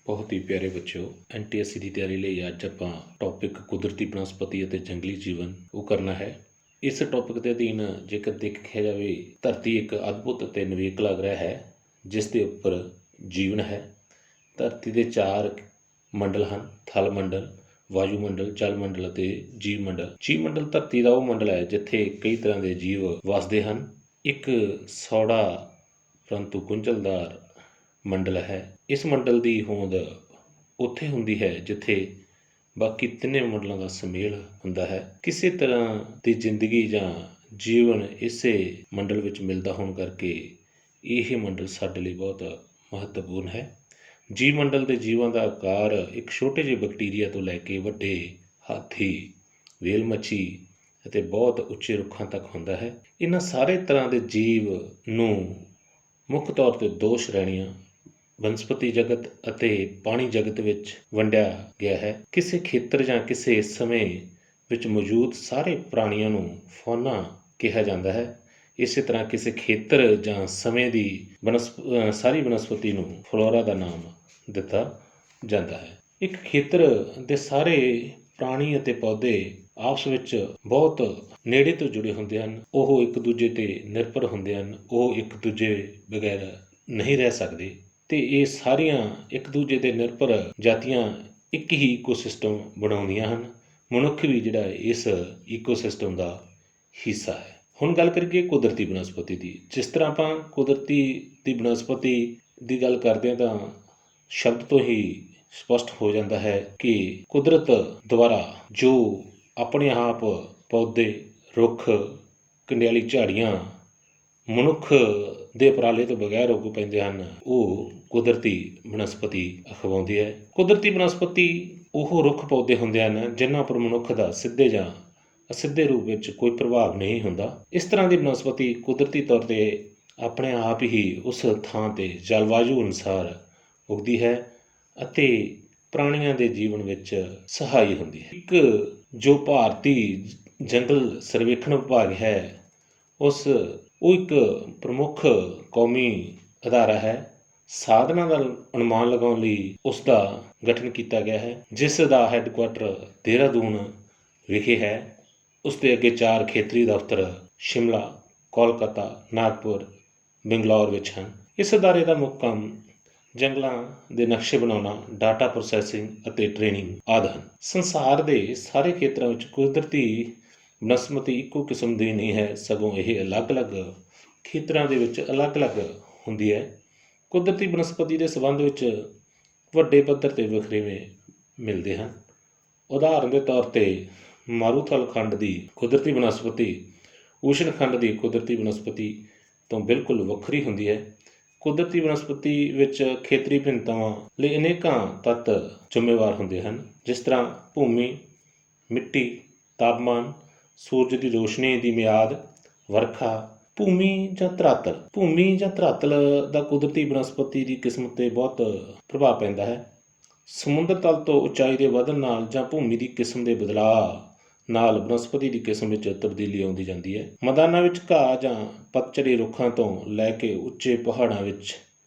ਬਹੁਤ ਹੀ ਪਿਆਰੇ ਬੱਚਿਓ, NTSC ਦੀ ਤਿਆਰੀ ਲਈ ਅੱਜ ਆਪਾਂ ਟੌਪਿਕ ਕੁਦਰਤੀ ਬਨਸਪਤੀ ਅਤੇ ਜੰਗਲੀ ਜੀਵਨ ਉਹ ਕਰਨਾ ਹੈ। ਇਸ ਟੌਪਿਕ ਦੇ ਅਧੀਨ ਜੇਕਰ ਦੇਖਿਆ ਜਾਵੇ, ਧਰਤੀ ਇੱਕ ਅਦਭੁਤ ਅਤੇ ਨਿਵੇਕਲਾ ਗ੍ਰਹਿ ਹੈ ਜਿਸ ਦੇ ਉੱਪਰ ਜੀਵਨ ਹੈ। ਧਰਤੀ ਦੇ 4 ਮੰਡਲ ਹਨ: ਥਲ ਮੰਡਲ, ਵਾਯੂਮੰਡਲ, ਜਲ ਮੰਡਲ ਅਤੇ ਜੀਵ ਮੰਡਲ। ਜੀਵ ਮੰਡਲ ਧਰਤੀ ਦਾ ਉਹ ਮੰਡਲ ਹੈ ਜਿੱਥੇ ਕਈ ਤਰ੍ਹਾਂ ਦੇ ਜੀਵ ਵੱਸਦੇ ਹਨ। ਇੱਕ ਸੌੜਾ ਪਰੰਤੂ ਗੁੰਝਲਦਾਰ ਮੰਡਲ ਹੈ। ਇਸ ਮੰਡਲ ਦੀ ਹੋਂਦ ਉੱਥੇ ਹੁੰਦੀ ਹੈ ਜਿੱਥੇ ਬਾਕੀ ਤਿੰਨੇ ਮੰਡਲਾਂ ਦਾ ਸੁਮੇਲ ਹੁੰਦਾ ਹੈ। ਕਿਸੇ ਤਰ੍ਹਾਂ ਦੀ ਜ਼ਿੰਦਗੀ ਜਾਂ ਜੀਵਨ ਇਸੇ ਮੰਡਲ ਵਿੱਚ ਮਿਲਦਾ ਹੋਣ ਕਰਕੇ ਇਹ ਮੰਡਲ ਸਾਡੇ ਲਈ ਬਹੁਤ ਮਹੱਤਵਪੂਰਨ ਹੈ। ਜੀਵ ਮੰਡਲ ਦੇ ਜੀਵਾਂ ਦਾ ਆਕਾਰ ਇੱਕ ਛੋਟੇ ਜਿਹੇ ਬੈਕਟੀਰੀਆ ਤੋਂ ਲੈ ਕੇ ਵੱਡੇ ਹਾਥੀ, ਵੇਲ ਮੱਛੀ ਅਤੇ ਬਹੁਤ ਉੱਚੇ ਰੁੱਖਾਂ ਤੱਕ ਹੁੰਦਾ ਹੈ। ਇਹਨਾਂ ਸਾਰੇ ਤਰ੍ਹਾਂ ਦੇ ਜੀਵ ਨੂੰ ਮੁੱਖ ਤੌਰ 'ਤੇ 2 ਸ਼੍ਰੇਣੀਆਂ ਬਨਸਪਤੀ ਜਗਤ ਅਤੇ ਪਾਣੀ ਜਗਤ ਵਿੱਚ ਵੰਡਿਆ ਗਿਆ ਹੈ। ਕਿਸੇ ਖੇਤਰ ਜਾਂ ਕਿਸੇ ਸਮੇਂ ਵਿੱਚ ਮੌਜੂਦ ਸਾਰੇ ਪ੍ਰਾਣੀਆਂ ਨੂੰ ਫੌਨਾ ਕਿਹਾ ਜਾਂਦਾ ਹੈ। ਇਸੇ ਤਰ੍ਹਾਂ ਕਿਸੇ ਖੇਤਰ ਜਾਂ ਸਮੇਂ ਦੀ ਸਾਰੀ ਬਨਸਪਤੀ ਨੂੰ ਫਲੋਰਾ ਦਾ ਨਾਮ ਦਿੱਤਾ ਜਾਂਦਾ ਹੈ। ਇੱਕ ਖੇਤਰ ਦੇ ਸਾਰੇ ਪ੍ਰਾਣੀ ਅਤੇ ਪੌਦੇ ਆਪਸ ਵਿੱਚ ਬਹੁਤ ਨੇੜੇ ਤੋਂ ਜੁੜੇ ਹੁੰਦੇ ਹਨ। ਉਹ ਇੱਕ ਦੂਜੇ 'ਤੇ ਨਿਰਭਰ ਹੁੰਦੇ ਹਨ। ਉਹ ਇੱਕ ਦੂਜੇ ਬਗੈਰ ਨਹੀਂ ਰਹਿ ਸਕਦੇ ਅਤੇ ਇਹ ਸਾਰੀਆਂ ਇੱਕ ਦੂਜੇ 'ਤੇ ਨਿਰਭਰ ਜਾਤੀਆਂ ਇੱਕ ਹੀ ਈਕੋਸਿਸਟਮ ਬਣਾਉਂਦੀਆਂ ਹਨ। ਮਨੁੱਖ ਵੀ ਜਿਹੜਾ ਇਸ ਈਕੋਸਿਸਟਮ ਦਾ ਹਿੱਸਾ ਹੈ। ਹੁਣ ਗੱਲ ਕਰੀਏ ਕੁਦਰਤੀ ਬਨਸਪਤੀ ਦੀ। ਜਿਸ ਤਰ੍ਹਾਂ ਆਪਾਂ ਕੁਦਰਤੀ ਦੀ ਬਨਸਪਤੀ ਦੀ ਗੱਲ ਕਰਦੇ ਹਾਂ ਤਾਂ ਸ਼ਬਦ ਤੋਂ ਹੀ ਸਪਸ਼ਟ ਹੋ ਜਾਂਦਾ ਹੈ ਕਿ ਕੁਦਰਤ ਦੁਆਰਾ ਜੋ ਆਪਣੇ ਆਪ ਪੌਦੇ, ਰੁੱਖ, ਕੰਡਿਆਲੀ ਝਾੜੀਆਂ ਮਨੁੱਖ ਦੇ ਉਪਰਾਲੇ ਤੋਂ ਬਗੈਰ ਉੱਗ ਪੈਂਦੇ ਹਨ, ਉਹ ਕੁਦਰਤੀ ਬਨਸਪਤੀ ਅਖਵਾਉਂਦੀ ਹੈ। ਕੁਦਰਤੀ ਬਨਸਪਤੀ ਉਹ ਰੁੱਖ ਪੌਦੇ ਹੁੰਦੇ ਹਨ ਜਿਨ੍ਹਾਂ ਉੱਪਰ ਮਨੁੱਖ ਦਾ ਸਿੱਧੇ ਜਾਂ ਅਸਿੱਧੇ ਰੂਪ ਵਿੱਚ ਕੋਈ ਪ੍ਰਭਾਵ ਨਹੀਂ ਹੁੰਦਾ। ਇਸ ਤਰ੍ਹਾਂ ਦੀ ਬਨਸਪਤੀ ਕੁਦਰਤੀ ਤੌਰ 'ਤੇ ਆਪਣੇ ਆਪ ਹੀ ਉਸ ਥਾਂ 'ਤੇ ਜਲਵਾਯੂ ਅਨੁਸਾਰ ਉੱਗਦੀ ਹੈ ਅਤੇ ਪ੍ਰਾਣੀਆਂ ਦੇ ਜੀਵਨ ਵਿੱਚ ਸਹਾਈ ਹੁੰਦੀ ਹੈ। ਇੱਕ ਜੋ ਭਾਰਤੀ ਜੰਗਲ ਸਰਵੇਖਣ ਵਿਭਾਗ ਹੈ, ਉਹ ਇੱਕ ਪ੍ਰਮੁੱਖ ਕੌਮੀ ਅਦਾਰਾ ਹੈ। ਸਾਧਨਾਂ ਦਾ ਅਨੁਮਾਨ ਲਗਾਉਣ ਲਈ ਉਸ ਦਾ ਗਠਨ ਕੀਤਾ ਗਿਆ ਹੈ, ਜਿਸ ਦਾ ਹੈੱਡਕੁਆਟਰ ਦੇਹਰਾਦੂਨ ਵਿਖੇ ਹੈ। ਉਸ ਦੇ ਅੱਗੇ 4 ਖੇਤਰੀ ਦਫ਼ਤਰ ਸ਼ਿਮਲਾ, ਕੋਲਕਾਤਾ, ਨਾਗਪੁਰ, ਬੰਗਲੌਰ ਵਿੱਚ ਹਨ। ਇਸ ਅਦਾਰੇ ਦਾ ਮੁੱਖ ਕੰਮ ਜੰਗਲਾਂ ਦੇ ਨਕਸ਼ੇ ਬਣਾਉਣਾ, ਡਾਟਾ ਪ੍ਰੋਸੈਸਿੰਗ ਅਤੇ ਟ੍ਰੇਨਿੰਗ ਆਦਿ ਹਨ। ਸੰਸਾਰ ਦੇ ਸਾਰੇ ਖੇਤਰਾਂ ਵਿੱਚ ਕੁਦਰਤੀ ਬਨਸਪਤੀ ਇੱਕੋ ਕਿਸਮ ਦੀ ਨਹੀਂ ਹੈ, ਸਗੋਂ ਇਹ ਅਲੱਗ-ਅਲੱਗ ਖੇਤਰਾਂ ਦੇ ਵਿੱਚ ਅਲੱਗ-ਅਲੱਗ ਹੁੰਦੀ ਹੈ। ਕੁਦਰਤੀ ਬਨਸਪਤੀ ਦੇ ਸੰਬੰਧ ਵਿੱਚ ਵੱਡੇ ਪੱਧਰ 'ਤੇ ਵਖਰੇਵੇਂ ਮਿਲਦੇ ਹਨ। ਉਦਾਹਰਨ ਦੇ ਤੌਰ 'ਤੇ ਮਾਰੂਥਲ ਖੰਡ ਦੀ ਕੁਦਰਤੀ ਬਨਸਪਤੀ ਊਸ਼ਣ ਖੰਡ ਦੀ ਕੁਦਰਤੀ ਬਨਸਪਤੀ ਤੋਂ ਬਿਲਕੁਲ ਵੱਖਰੀ ਹੁੰਦੀ ਹੈ। ਕੁਦਰਤੀ ਬਨਸਪਤੀ ਵਿੱਚ ਖੇਤਰੀ ਭਿੰਨਤਾਵਾਂ ਲਈ ਅਨੇਕਾਂ ਤੱਤ ਜ਼ਿੰਮੇਵਾਰ ਹੁੰਦੇ ਹਨ, ਜਿਸ ਤਰ੍ਹਾਂ ਭੂਮੀ, ਮਿੱਟੀ, ਤਾਪਮਾਨ, ਸੂਰਜ ਦੀ ਰੋਸ਼ਨੀ ਦੀ ਮਿਆਦ, ਵਰਖਾ। ਭੂਮੀ ਜਾਂ ਧਰਾਤਲ ਦਾ ਕੁਦਰਤੀ ਬਨਸਪਤੀ ਦੀ ਕਿਸਮ 'ਤੇ ਬਹੁਤ ਪ੍ਰਭਾਵ ਪੈਂਦਾ ਹੈ। ਸਮੁੰਦਰ ਤਲ ਤੋਂ ਉਚਾਈ ਦੇ ਵਧਣ ਨਾਲ ਜਾਂ ਭੂਮੀ ਦੀ ਕਿਸਮ ਦੇ ਬਦਲਾਅ ਨਾਲ ਬਨਸਪਤੀ ਦੀ ਕਿਸਮ ਵਿੱਚ ਤਬਦੀਲੀ ਆਉਂਦੀ ਜਾਂਦੀ ਹੈ। ਮੈਦਾਨਾਂ ਵਿੱਚ ਘਾਹ ਜਾਂ ਪਤਝੜੀ ਰੁੱਖਾਂ ਤੋਂ ਲੈ ਕੇ ਉੱਚੇ ਪਹਾੜਾਂ ਵਿੱਚ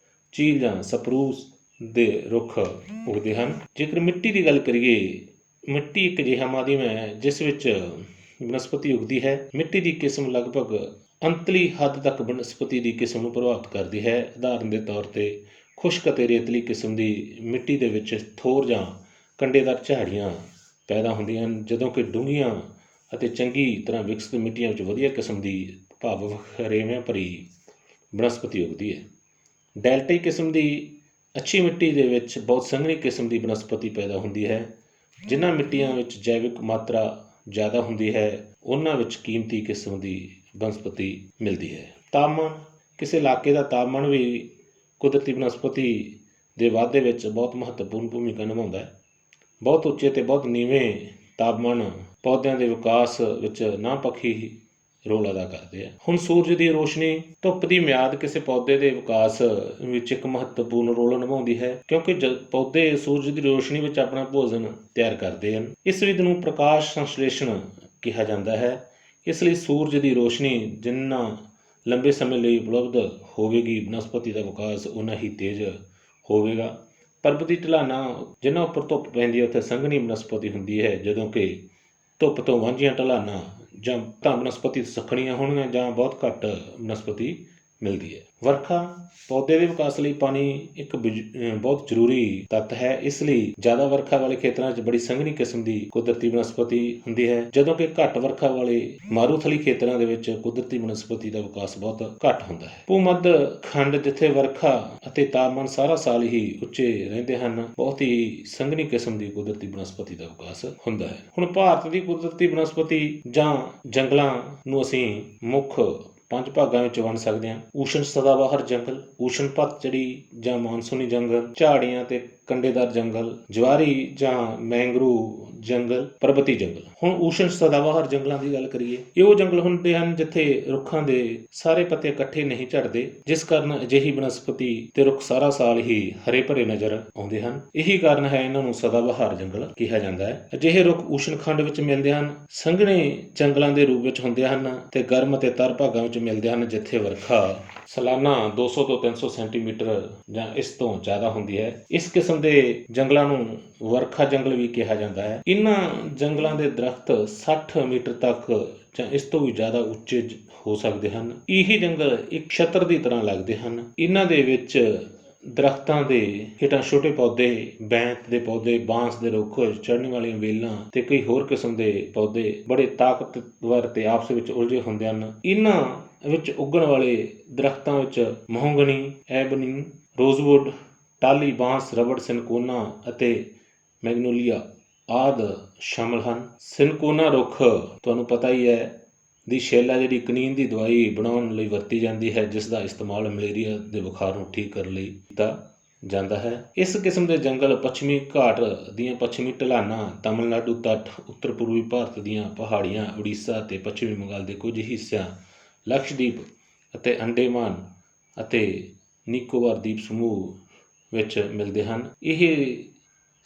ਚੀਲ ਜਾਂ ਸਪਰੂਸ ਦੇ ਰੁੱਖ ਉੱਗਦੇ ਹਨ। ਜੇਕਰ ਮਿੱਟੀ ਦੀ ਗੱਲ ਕਰੀਏ, ਮਿੱਟੀ ਇੱਕ ਅਜਿਹਾ ਮਾਧਿਅਮ ਹੈ ਜਿਸ ਵਿੱਚ ਬਨਸਪਤੀ ਉੱਗਦੀ ਹੈ। ਮਿੱਟੀ ਦੀ ਕਿਸਮ ਲਗਭਗ ਅੰਤਲੀ ਹੱਦ ਤੱਕ ਬਨਸਪਤੀ ਦੀ ਕਿਸਮ ਨੂੰ ਪ੍ਰਭਾਵਿਤ ਕਰਦੀ ਹੈ। ਉਦਾਹਰਨ ਦੇ ਤੌਰ 'ਤੇ ਖੁਸ਼ਕ ਅਤੇ ਰੇਤਲੀ ਕਿਸਮ ਦੀ ਮਿੱਟੀ ਦੇ ਵਿੱਚ ਥੋਰ ਜਾਂ ਕੰਡੇਦਾਰ ਝਾੜੀਆਂ ਪੈਦਾ ਹੁੰਦੀਆਂ ਹਨ, ਜਦੋਂ ਕਿ ਡੂੰਘੀਆਂ ਅਤੇ ਚੰਗੀ ਤਰ੍ਹਾਂ ਵਿਕਸਿਤ ਮਿੱਟੀਆਂ ਵਿੱਚ ਵਧੀਆ ਕਿਸਮ ਦੀ ਭਾਵ ਵਖਰੇਵਿਆਂ ਭਰੀ ਬਨਸਪਤੀ ਉੱਗਦੀ ਹੈ। ਡੈਲਟਾਈ ਕਿਸਮ ਦੀ ਅੱਛੀ ਮਿੱਟੀ ਦੇ ਵਿੱਚ ਬਹੁਤ ਸੰਘਣੀ ਕਿਸਮ ਦੀ ਬਨਸਪਤੀ ਪੈਦਾ ਹੁੰਦੀ ਹੈ। ਜਿਨ੍ਹਾਂ ਮਿੱਟੀਆਂ ਵਿੱਚ ਜੈਵਿਕ ਮਾਤਰਾ ਜ਼ਿਆਦਾ ਹੁੰਦੀ ਹੈ, ਉਹਨਾਂ ਵਿੱਚ ਕੀਮਤੀ ਕਿਸਮ ਦੀ ਬਨਸਪਤੀ ਮਿਲਦੀ ਹੈ। ਤਾਪਮਾਨ, ਕਿਸੇ ਇਲਾਕੇ ਦਾ ਤਾਪਮਾਨ ਵੀ ਕੁਦਰਤੀ ਬਨਸਪਤੀ ਦੇ ਵਾਧੇ ਵਿੱਚ ਬਹੁਤ ਮਹੱਤਵਪੂਰਨ ਭੂਮਿਕਾ ਨਿਭਾਉਂਦਾ ਹੈ। ਬਹੁਤ ਉੱਚੇ ਅਤੇ ਬਹੁਤ ਨੀਵੇਂ ਤਾਪਮਾਨ ਪੌਦਿਆਂ ਦੇ ਵਿਕਾਸ ਵਿੱਚ ਨਾਪੱਖੀ ਰੋਲ ਅਦਾ ਕਰਦੇ ਆ। ਹੁਣ ਸੂਰਜ ਦੀ ਰੋਸ਼ਨੀ, ਧੁੱਪ ਦੀ ਮਿਆਦ ਕਿਸੇ ਪੌਦੇ ਦੇ ਵਿਕਾਸ ਵਿੱਚ ਇੱਕ ਮਹੱਤਵਪੂਰਨ ਰੋਲ ਨਿਭਾਉਂਦੀ ਹੈ, ਕਿਉਂਕਿ ਪੌਦੇ ਸੂਰਜ ਦੀ ਰੋਸ਼ਨੀ ਵਿੱਚ ਆਪਣਾ ਭੋਜਨ ਤਿਆਰ ਕਰਦੇ ਹਨ। ਇਸ ਵਿਧੀ ਨੂੰ ਪ੍ਰਕਾਸ਼ ਸੰਸ਼ਲੇਸ਼ਣ ਕਿਹਾ ਜਾਂਦਾ ਹੈ। ਇਸ ਲਈ ਸੂਰਜ ਦੀ ਰੋਸ਼ਨੀ ਜਿੰਨਾ ਲੰਬੇ ਸਮੇਂ ਲਈ ਉਪਲਬਧ ਹੋਵੇਗੀ, ਬਨਸਪਤੀ ਦਾ ਵਿਕਾਸ ਓਨਾ ਹੀ ਤੇਜ਼ ਹੋਵੇਗਾ। ਪਰਬਤੀ ਢਲਾਣਾਂ ਜਿਨ੍ਹਾਂ ਉੱਪਰ ਧੁੱਪ ਪੈਂਦੀ ਹੈ ਉੱਥੇ ਸੰਘਣੀ ਬਨਸਪਤੀ ਹੁੰਦੀ ਹੈ, ਜਦੋਂ ਕਿ ਧੁੱਪ ਤੋਂ ਵਾਂਝੀਆਂ ਢਲਾਣਾਂ ਜਾਂ ਤਾਂ ਬਨਸਪਤੀ ਸੱਖਣੀਆਂ ਹੋਣਗੀਆਂ ਜਾਂ ਬਹੁਤ ਘੱਟ ਬਨਸਪਤੀ ਮਿਲਦੀ ਹੈ। ਵਰਖਾ ਪੌਦੇ ਦੇ ਵਿਕਾਸ ਲਈ ਪਾਣੀ ਇੱਕ ਬਹੁਤ ਜ਼ਰੂਰੀ ਤੱਤ ਹੈ। ਇਸ ਲਈ ਜ਼ਿਆਦਾ ਵਰਖਾ ਵਾਲੇ ਖੇਤਰਾਂ 'ਚ ਬੜੀ ਸੰਘਣੀ ਕਿਸਮ ਦੀ ਕੁਦਰਤੀ ਬਨਸਪਤੀ ਹੁੰਦੀ ਹੈ, ਜਦੋਂ ਕਿ ਘੱਟ ਵਰਖਾ ਵਾਲੇ ਮਾਰੂਥਲੀ ਖੇਤਰਾਂ ਦੇ ਵਿੱਚ ਕੁਦਰਤੀ ਬਨਸਪਤੀ ਦਾ ਵਿਕਾਸ ਬਹੁਤ ਘੱਟ ਹੁੰਦਾ ਹੈ। ਭੂ-ਮੱਧ ਖੰਡ, ਜਿੱਥੇ ਵਰਖਾ ਅਤੇ ਤਾਪਮਾਨ ਸਾਰਾ ਸਾਲ ਹੀ ਉੱਚੇ ਰਹਿੰਦੇ ਹਨ, ਬਹੁਤ ਹੀ ਸੰਘਣੀ ਕਿਸਮ ਦੀ ਕੁਦਰਤੀ ਬਨਸਪਤੀ ਦਾ ਵਿਕਾਸ ਹੁੰਦਾ ਹੈ। ਹੁਣ ਭਾਰਤ ਦੀ ਕੁਦਰਤੀ ਬਨਸਪਤੀ ਜਾਂ ਜੰਗਲਾਂ ਨੂੰ ਅਸੀਂ ਮੁੱਖ 5 ਭਾਗਾਂ ਵਿੱਚ ਵੰਡ ਸਕਦੇ ਹਾਂ। ਊਸ਼ਣ ਸਦਾਬਹਾਰ ਜੰਗਲ, ਊਸ਼ਣ ਪਤਝੜੀ ਜਾਂ ਮਾਨਸੂਨੀ ਜੰਗਲ, ਝਾੜੀਆਂ ਤੇ ਕੰਡੇਦਾਰ ਜੰਗਲ, ਜਵਾਰੀ ਜਾਂ ਮੈਂਗਰੋਵ ਜੰਗਲ, ਪਰਬਤੀ ਜੰਗਲ। ਹੁਣ ਊਸ਼ਣ ਸਦਾਬਹਾਰ ਜੰਗਲਾਂ ਦੀ ਗੱਲ ਕਰੀਏ। ਇਹ ਉਹ ਜੰਗਲ ਹੁੰਦੇ ਹਨ ਜਿੱਥੇ ਰੁੱਖਾਂ ਦੇ ਸਾਰੇ ਪੱਤੇ ਇਕੱਠੇ ਨਹੀਂ ਝੜਦੇ, ਜਿਸ ਕਾਰਨ ਅਜਿਹੀ ਬਨਸਪਤੀ ਤੇ ਰੁੱਖ ਸਾਰਾ ਸਾਲ ਹੀ ਹਰੇ ਭਰੇ ਨਜ਼ਰ ਆਉਂਦੇ ਹਨ। ਇਹੀ ਕਾਰਨ ਹੈ ਇਹਨਾਂ ਨੂੰ ਸਦਾਬਹਾਰ ਜੰਗਲ ਕਿਹਾ ਜਾਂਦਾ ਹੈ। ਅਜਿਹੇ ਰੁੱਖ ਊਸ਼ਣ ਖੰਡ ਵਿੱਚ ਮਿਲਦੇ ਹਨ, ਸੰਘਣੇ ਜੰਗਲਾਂ ਦੇ ਰੂਪ ਵਿੱਚ ਹੁੰਦੇ ਹਨ ਤੇ ਗਰਮ ਅਤੇ ਤਰ ਭਾਗਾਂ ਵਿੱਚ ਮਿਲਦੇ ਹਨ, ਜਿੱਥੇ ਵਰਖਾ ਸਾਲਾਨਾ 200 ਤੋਂ 300 ਸੈਂਟੀਮੀਟਰ ਜਾਂ ਇਸ ਤੋਂ ਜ਼ਿਆਦਾ ਹੁੰਦੀ ਹੈ। ਇਸ ਕਿਸਮ ਦੇ ਜੰਗਲਾਂ ਨੂੰ ਵਰਖਾ ਜੰਗਲ ਵੀ ਕਿਹਾ ਜਾਂਦਾ ਹੈ। ਇਹਨਾਂ ਜੰਗਲਾਂ ਦੇ ਦਰਖਤ 60 ਮੀਟਰ ਤੱਕ ਜਾਂ ਇਸ ਤੋਂ ਵੀ ਜ਼ਿਆਦਾ ਉੱਚੇ ਹੋ ਸਕਦੇ ਹਨ। ਇਹੀ ਜੰਗਲ ਇੱਕ ਛਤਰ ਦੀ ਤਰ੍ਹਾਂ ਲੱਗਦੇ ਹਨ। ਇਹਨਾਂ ਦੇ ਵਿੱਚ ਦਰਖਤਾਂ ਦੇ ਹੇਠਾਂ ਛੋਟੇ ਪੌਦੇ, ਬੈਂਤ ਦੇ ਪੌਦੇ, ਬਾਂਸ ਦੇ ਰੁੱਖ, ਚੜ੍ਹਨ ਵਾਲੀਆਂ ਵੇਲਾਂ ਤੇ ਕਈ ਹੋਰ ਕਿਸਮ ਦੇ ਪੌਦੇ ਬੜੇ ਤਾਕਤਵਰ ਤੇ ਆਪਸ ਵਿੱਚ ਉਲਝੇ ਹੁੰਦੇ ਹਨ। ਇਹਨਾਂ ਵਿੱਚ ਉੱਗਣ ਵਾਲੇ ਦਰਖਤਾਂ ਵਿੱਚ ਮਹੋਗਨੀ, ਐਬਨੀ, ਰੋਜ਼ਵੁੱਡ, ਟਾਹਲੀ, ਬਾਂਸ, ਰਬੜ, ਸਿਨਕੋਨਾ ਅਤੇ ਮੈਗਨੋਲੀਆ ਆਦਿ ਸ਼ਾਮਲ ਹਨ। ਸਿਨਕੋਨਾ ਰੁੱਖ ਤੁਹਾਨੂੰ ਪਤਾ ਹੀ ਹੈ ਦੀ ਛਿੱਲ ਹੈ ਜਿਹੜੀ ਕਨੀਨ ਦੀ ਦਵਾਈ ਬਣਾਉਣ ਲਈ ਵਰਤੀ ਜਾਂਦੀ ਹੈ, ਜਿਸ ਦਾ ਇਸਤੇਮਾਲ ਮਲੇਰੀਆ ਦੇ ਬੁਖਾਰ ਨੂੰ ਠੀਕ ਕਰਨ ਲਈ ਕੀਤਾ ਜਾਂਦਾ ਹੈ। ਇਸ ਕਿਸਮ ਦੇ ਜੰਗਲ ਪੱਛਮੀ ਘਾਟ ਦੀਆਂ ਪੱਛਮੀ ਢਲਾਣਾਂ, ਤਮਿਲਨਾਡੂ ਤੱਟ, ਉੱਤਰ ਪੂਰਬੀ ਭਾਰਤ ਦੀਆਂ ਪਹਾੜੀਆਂ, ਉੜੀਸਾ ਅਤੇ ਪੱਛਮੀ ਬੰਗਾਲ ਦੇ ਕੁਝ ਹਿੱਸਿਆਂ, ਲਕਸ਼ਦੀਪ ਅਤੇ ਅੰਡੇਮਾਨ ਅਤੇ ਨਿਕੋਬਾਰ ਦੀਪ ਸਮੂਹ ਵਿੱਚ ਮਿਲਦੇ ਹਨ। ਇਹ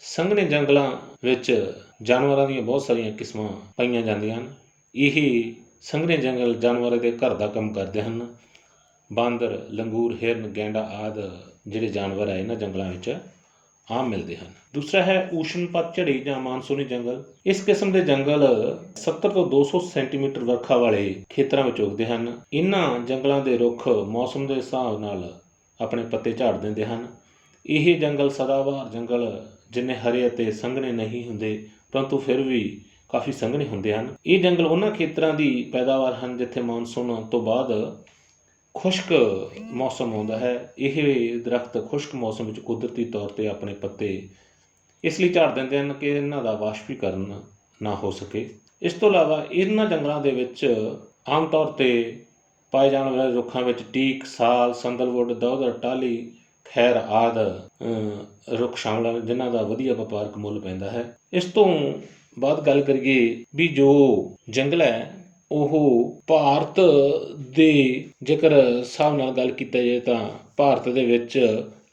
ਸੰਘਣੇ ਜੰਗਲਾਂ ਵਿੱਚ ਜਾਨਵਰਾਂ ਦੀਆਂ ਬਹੁਤ ਸਾਰੀਆਂ ਕਿਸਮਾਂ ਪਾਈਆਂ ਜਾਂਦੀਆਂ ਹਨ। ਇਹ ਸੰਘਣੇ ਜੰਗਲ ਜਾਨਵਰਾਂ ਦੇ ਘਰ ਦਾ ਕੰਮ ਕਰਦੇ ਹਨ। ਬਾਂਦਰ, ਲੰਗੂਰ, ਹਿਰਨ, ਗੈਂਡਾ ਆਦਿ ਜਿਹੜੇ ਜਾਨਵਰ ਹੈ ਇਹਨਾਂ ਜੰਗਲਾਂ ਵਿੱਚ ਆਮ ਮਿਲਦੇ ਹਨ। ਦੂਸਰਾ ਹੈ ਊਸ਼ਣ ਪਤਝੜੀ ਜਾਂ ਮਾਨਸੂਨੀ ਜੰਗਲ। ਇਸ ਕਿਸਮ ਦੇ ਜੰਗਲ 70 ਤੋਂ 200 ਸੈਂਟੀਮੀਟਰ ਵਰਖਾ ਵਾਲੇ ਖੇਤਰਾਂ ਵਿੱਚ ਉੱਗਦੇ ਹਨ। ਇਹਨਾਂ ਜੰਗਲਾਂ ਦੇ ਰੁੱਖ ਮੌਸਮ ਦੇ ਹਿਸਾਬ ਨਾਲ ਆਪਣੇ ਪੱਤੇ ਝਾੜ ਦਿੰਦੇ ਹਨ। ਇਹ ਜੰਗਲ ਸਦਾਬਹਾਰ ਜੰਗਲ ਜਿੰਨੇ ਹਰੇ ਅਤੇ ਸੰਘਣੇ ਨਹੀਂ ਹੁੰਦੇ, ਪਰੰਤੂ ਫਿਰ ਵੀ ਕਾਫੀ ਸੰਘਣੇ ਹੁੰਦੇ ਹਨ। ਇਹ ਜੰਗਲ ਉਹਨਾਂ ਖੇਤਰਾਂ ਦੀ ਪੈਦਾਵਾਰ ਹਨ ਜਿੱਥੇ ਮਾਨਸੂਨ ਤੋਂ ਬਾਅਦ ਖੁਸ਼ਕ ਮੌਸਮ ਆਉਂਦਾ ਹੈ। ਇਹ ਦਰਖਤ ਖੁਸ਼ਕ ਮੌਸਮ ਵਿੱਚ ਕੁਦਰਤੀ ਤੌਰ 'ਤੇ ਆਪਣੇ ਪੱਤੇ ਇਸ ਲਈ ਝਾੜ ਦਿੰਦੇ ਹਨ ਕਿ ਇਹਨਾਂ ਦਾ ਵਾਸ਼ਪੀਕਰਨ ਨਾ ਹੋ ਸਕੇ। ਇਸ ਤੋਂ ਇਲਾਵਾ ਇਹਨਾਂ ਜੰਗਲਾਂ ਦੇ ਵਿੱਚ ਆਮ ਤੌਰ 'ਤੇ ਪਾਏ ਜਾਣ ਵਾਲੇ ਰੁੱਖਾਂ ਵਿੱਚ ਟੀਕ, ਸਾਲ, ਸੰਦਲਵੁੱਡ, ਦੇਵਦਾਰ, ਟਾਹਲੀ, ਖੈਰ ਆਦਿ ਰੁੱਖ ਸ਼ਾਮਲ ਹਨ, ਜਿਨ੍ਹਾਂ ਦਾ ਵਧੀਆ ਵਪਾਰਕ ਮੁੱਲ ਪੈਂਦਾ ਹੈ। ਇਸ ਤੋਂ ਬਾਅਦ ਗੱਲ ਕਰੀਏ ਵੀ ਜੋ ਜੰਗਲ ਹੈ ਉਹ ਭਾਰਤ ਦੇ ਜੇਕਰ ਹਿਸਾਬ ਨਾਲ ਗੱਲ ਕੀਤਾ ਜਾਏ ਤਾਂ ਭਾਰਤ ਦੇ ਵਿੱਚ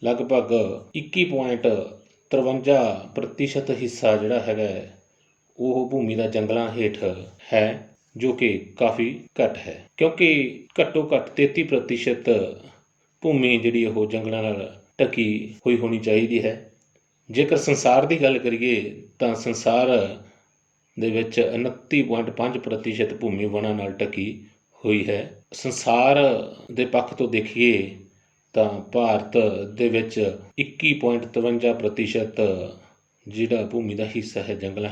ਲਗਭਗ 21.53% ਹਿੱਸਾ ਜਿਹੜਾ ਹੈਗਾ ਉਹ ਭੂਮੀ ਦਾ ਜੰਗਲਾਂ ਹੇਠ ਹੈ, ਜੋ ਕਿ ਕਾਫੀ ਘੱਟ ਹੈ, ਕਿਉਂਕਿ ਘੱਟੋ ਘੱਟ 33% ਭੂਮੀ ਜਿਹੜੀ ਉਹ ਜੰਗਲਾਂ ਨਾਲ ਢਕੀ ਹੋਈ ਹੋਣੀ ਚਾਹੀਦੀ ਹੈ। ਜੇਕਰ ਸੰਸਾਰ ਦੀ ਗੱਲ ਕਰੀਏ ਤਾਂ ਸੰਸਾਰ ਦੇ ਵਿੱਚ 29.5% ਭੂਮੀ ਵਣਾਂ ਨਾਲ ਢਕੀ ਹੋਈ ਹੈ। ਸੰਸਾਰ ਦੇ ਪੱਖ ਤੋਂ ਦੇਖੀਏ ਤਾਂ ਭਾਰਤ ਦੇ ਵਿੱਚ 21.53% ਜਿਹੜਾ ਭੂਮੀ ਦਾ ਹਿੱਸਾ ਹੈ ਜੰਗਲਾਂ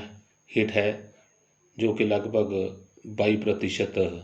ਹੇਠ ਹੈ, ਜੋ ਕਿ ਲਗਭਗ 22%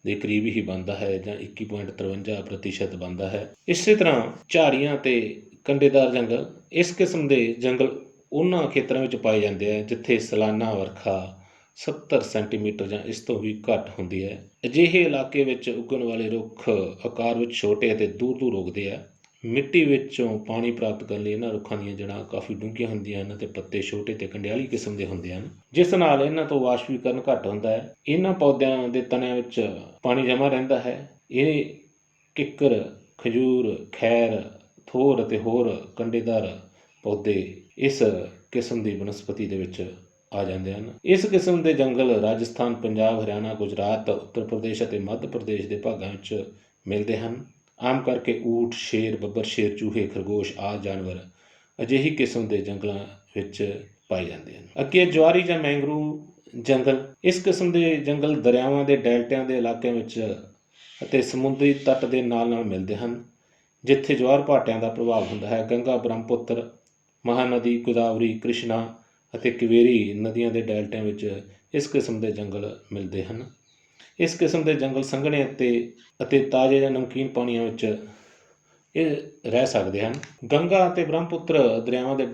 ਦੇ ਕਰੀਬ ਹੀ ਬਣਦਾ ਹੈ ਜਾਂ 21.53% ਬਣਦਾ ਹੈ। ਇਸੇ ਤਰ੍ਹਾਂ ਝਾੜੀਆਂ ਅਤੇ ਕੰਡੇਦਾਰ ਜੰਗਲ, ਇਸ ਕਿਸਮ ਦੇ ਜੰਗਲ ਉਹਨਾਂ ਖੇਤਰਾਂ ਵਿੱਚ ਪਾਏ ਜਾਂਦੇ ਹੈ ਜਿੱਥੇ ਸਾਲਾਨਾ ਵਰਖਾ 70 ਸੈਂਟੀਮੀਟਰ ਜਾਂ ਇਸ ਤੋਂ ਵੀ ਘੱਟ ਹੁੰਦੀ ਹੈ। ਅਜਿਹੇ ਇਲਾਕੇ ਵਿੱਚ ਉੱਗਣ ਵਾਲੇ ਰੁੱਖ ਆਕਾਰ ਵਿੱਚ ਛੋਟੇ ਅਤੇ ਦੂਰ ਦੂਰ ਉੱਗਦੇ ਆ। ਮਿੱਟੀ ਵਿੱਚੋਂ ਪਾਣੀ ਪ੍ਰਾਪਤ ਕਰਨ ਲਈ ਇਹਨਾਂ ਰੁੱਖਾਂ ਦੀਆਂ ਜੜ੍ਹਾਂ ਕਾਫੀ ਡੂੰਘੀਆਂ ਹੁੰਦੀਆਂ ਹਨ ਅਤੇ ਪੱਤੇ ਛੋਟੇ ਅਤੇ ਕੰਡਿਆਲੀ ਕਿਸਮ ਦੇ ਹੁੰਦੇ ਹਨ, ਜਿਸ ਨਾਲ ਇਹਨਾਂ ਤੋਂ ਵਾਸ਼ਪੀਕਰਨ ਘੱਟ ਹੁੰਦਾ ਹੈ। ਇਹਨਾਂ ਪੌਦਿਆਂ ਦੇ ਤਣਿਆਂ ਵਿੱਚ ਪਾਣੀ ਜਮ੍ਹਾਂ ਰਹਿੰਦਾ ਹੈ। ਇਹ ਕਿੱਕਰ, ਖਜੂਰ, ਖੈਰ, ਥੋਰ ਅਤੇ ਹੋਰ ਕੰਡੇਦਾਰ ਪੌਦੇ ਇਸ ਕਿਸਮ ਦੀ ਬਨਸਪਤੀ ਦੇ ਵਿੱਚ ਆ ਜਾਂਦੇ ਹਨ। ਇਸ ਕਿਸਮ ਦੇ ਜੰਗਲ ਰਾਜਸਥਾਨ, ਪੰਜਾਬ, ਹਰਿਆਣਾ, ਗੁਜਰਾਤ, ਉੱਤਰ ਪ੍ਰਦੇਸ਼ ਅਤੇ ਮੱਧ ਪ੍ਰਦੇਸ਼ ਦੇ ਭਾਗਾਂ ਵਿੱਚ ਮਿਲਦੇ ਹਨ। ਆਮ ਕਰਕੇ ਊਠ, ਸ਼ੇਰ, ਬੱਬਰ ਸ਼ੇਰ, ਚੂਹੇ, ਖਰਗੋਸ਼ ਆਦਿ ਜਾਨਵਰ ਅਜਿਹੀ ਕਿਸਮ ਦੇ ਜੰਗਲਾਂ ਵਿੱਚ ਪਾਏ ਜਾਂਦੇ ਹਨ। ਅੱਗੇ ਜਵਾਰੀ ਜਾਂ ਮੈਂਗਰੋਵ ਜੰਗਲ। ਇਸ ਕਿਸਮ ਦੇ ਜੰਗਲ ਦਰਿਆਵਾਂ ਦੇ ਡੈਲਟਿਆਂ ਦੇ ਇਲਾਕਿਆਂ ਵਿੱਚ ਅਤੇ ਸਮੁੰਦਰੀ ਤੱਟ ਦੇ ਨਾਲ ਨਾਲ ਮਿਲਦੇ ਹਨ, ਜਿੱਥੇ ਜਵਾਰ ਭਾਟਿਆਂ ਦਾ ਪ੍ਰਭਾਵ ਹੁੰਦਾ ਹੈ। ਗੰਗਾ, ਬ੍ਰਹਮਪੁੱਤਰ, ਮਹਾਨਦੀ, ਗੋਦਾਵਰੀ, ਕ੍ਰਿਸ਼ਨਾ ਅਤੇ ਕਾਵੇਰੀ ਨਦੀਆਂ ਦੇ ਡੈਲਟਿਆਂ ਵਿੱਚ ਇਸ ਕਿਸਮ ਦੇ ਜੰਗਲ ਮਿਲਦੇ ਹਨ। ਇਸ ਕਿਸਮ ਦੇ ਜੰਗਲ ਸੰਘਣੇ ਅਤੇ ਤਾਜ਼ੇ ਜਾਂ ਨਮਕੀਨ ਪਾਣੀਆਂ ਵਿੱਚ ਇਹ ਰਹਿ ਸਕਦੇ ਹਨ। ਗੰਗਾ ਅਤੇ ਬ੍ਰਹਮਪੁੱਤਰ ਦਰਿਆਵਾਂ ਦੇ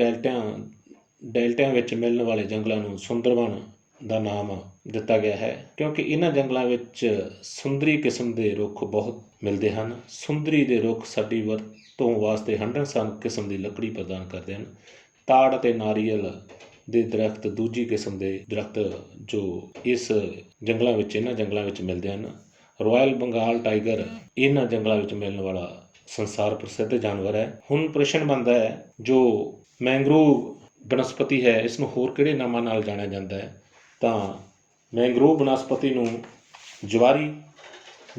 ਡੈਲਟਿਆਂ ਵਿੱਚ ਮਿਲਣ ਵਾਲੇ ਜੰਗਲਾਂ ਨੂੰ ਸੁੰਦਰਬਨ ਦਾ ਨਾਮ ਦਿੱਤਾ ਗਿਆ ਹੈ, ਕਿਉਂਕਿ ਇਹਨਾਂ ਜੰਗਲਾਂ ਵਿੱਚ ਸੁੰਦਰੀ ਕਿਸਮ ਦੇ ਰੁੱਖ ਬਹੁਤ ਮਿਲਦੇ ਹਨ। ਸੁੰਦਰੀ ਦੇ ਰੁੱਖ ਸਾਡੀ ਵਰਤੋਂ ਵਾਸਤੇ ਹੰਢਣਸਾਰ ਕਿਸਮ ਦੀ ਲੱਕੜੀ ਪ੍ਰਦਾਨ ਕਰਦੇ ਹਨ। ਤਾੜ ਅਤੇ ਨਾਰੀਅਲ ਦੇ ਦਰਖਤ ਦੂਜੀ ਕਿਸਮ ਦੇ ਦਰਖਤ ਜੋ ਇਹਨਾਂ ਜੰਗਲਾਂ ਵਿੱਚ ਮਿਲਦੇ ਹਨ। ਰਾਇਲ ਬੰਗਾਲ ਟਾਈਗਰ ਇਹਨਾਂ ਜੰਗਲਾਂ ਵਿੱਚ ਮਿਲਣ ਵਾਲਾ ਸੰਸਾਰ ਪ੍ਰਸਿੱਧ ਜਾਨਵਰ ਹੈ। ਹੁਣ ਪ੍ਰਸ਼ਨ ਬਣਦਾ ਹੈ, ਜੋ ਮੈਂਗਰੋਵ ਬਨਸਪਤੀ ਹੈ, ਇਸ ਨੂੰ ਹੋਰ ਕਿਹੜੇ ਨਾਮਾਂ ਨਾਲ ਜਾਣਿਆ ਜਾਂਦਾ ਹੈ? ਤਾਂ ਮੈਂਗਰੋਵ ਬਨਸਪਤੀ ਨੂੰ ਜਵਾਰੀ,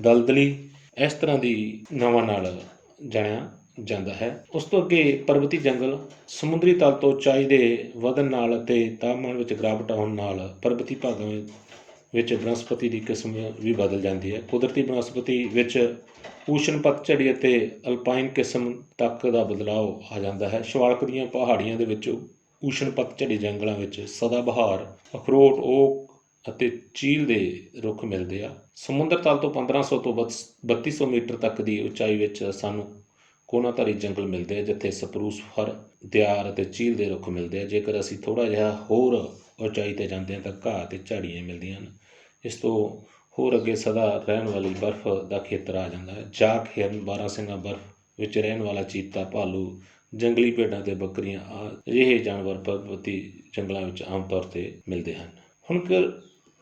ਦਲਦਲੀ, ਇਸ ਤਰ੍ਹਾਂ ਦੀ ਨਾਵਾਂ ਨਾਲ ਜਾਣਿਆ ਜਾਂਦਾ ਹੈ। ਉਸ ਤੋਂ ਅੱਗੇ ਪਰਬਤੀ ਜੰਗਲ। ਸਮੁੰਦਰੀ ਤਲ ਤੋਂ ਉਚਾਈ ਦੇ ਵਧਣ ਨਾਲ ਅਤੇ ਤਾਪਮਾਨ ਵਿੱਚ ਗਿਰਾਵਟ ਆਉਣ ਨਾਲ ਪਰਬਤੀ ਭਾਗਾਂ ਵਿੱਚ ਬਨਸਪਤੀ ਦੀ ਕਿਸਮ ਵੀ ਬਦਲ ਜਾਂਦੀ ਹੈ। ਕੁਦਰਤੀ ਬਨਸਪਤੀ ਵਿੱਚ ਊਸ਼ਣ ਪਤਝੜੀ ਅਤੇ ਅਲਪਾਈਨ ਕਿਸਮ ਤੱਕ ਦਾ ਬਦਲਾਅ ਆ ਜਾਂਦਾ ਹੈ। ਸ਼ਿਵਾਲਕ ਦੀਆਂ ਪਹਾੜੀਆਂ ਦੇ ਵਿੱਚ ਊਸ਼ਣ ਪਤਝੜੀ ਜੰਗਲਾਂ ਵਿੱਚ ਸਦਾਬਹਾਰ, ਅਖਰੋਟ, ਓਕ ਅਤੇ ਚੀਲ ਦੇ ਰੁੱਖ ਮਿਲਦੇ ਆ। ਸਮੁੰਦਰ ਤਲ ਤੋਂ 1500 ਤੋਂ 3200 ਮੀਟਰ ਤੱਕ ਦੀ ਉਚਾਈ ਵਿੱਚ ਸਾਨੂੰ ਕੋਨਾਧਾਰੀ ਜੰਗਲ ਮਿਲਦੇ ਆ, ਜਿੱਥੇ ਸਪਰੂਸ, ਫਰ, ਦਿਆਰ ਅਤੇ ਚੀਲ ਦੇ ਰੁੱਖ ਮਿਲਦੇ ਆ। ਜੇਕਰ ਅਸੀਂ ਥੋੜ੍ਹਾ ਜਿਹਾ ਹੋਰ ਉਚਾਈ 'ਤੇ ਜਾਂਦੇ ਹਾਂ ਤਾਂ ਘਾਹ ਅਤੇ ਝਾੜੀਆਂ ਮਿਲਦੀਆਂ ਹਨ। ਇਸ ਤੋਂ ਹੋਰ ਅੱਗੇ ਸਦਾ ਰਹਿਣ ਵਾਲੀ ਬਰਫ਼ ਦਾ ਖੇਤਰ ਆ ਜਾਂਦਾ ਹੈ। ਜਾਖ, ਹਿਰਨ, ਬਾਰਾਂਸਿੰਗਾ ਬਰਫ਼ ਵਿੱਚ ਰਹਿਣ ਵਾਲਾ ਚੀਤਾ, ਭਾਲੂ, ਜੰਗਲੀ ਭੇਡਾਂ ਅਤੇ ਬੱਕਰੀਆਂ ਅਜਿਹੇ ਜਾਨਵਰ ਪਰਬਤੀ ਜੰਗਲਾਂ ਵਿੱਚ ਆਮ ਤੌਰ 'ਤੇ ਮਿਲਦੇ ਹਨ। ਹੁਣ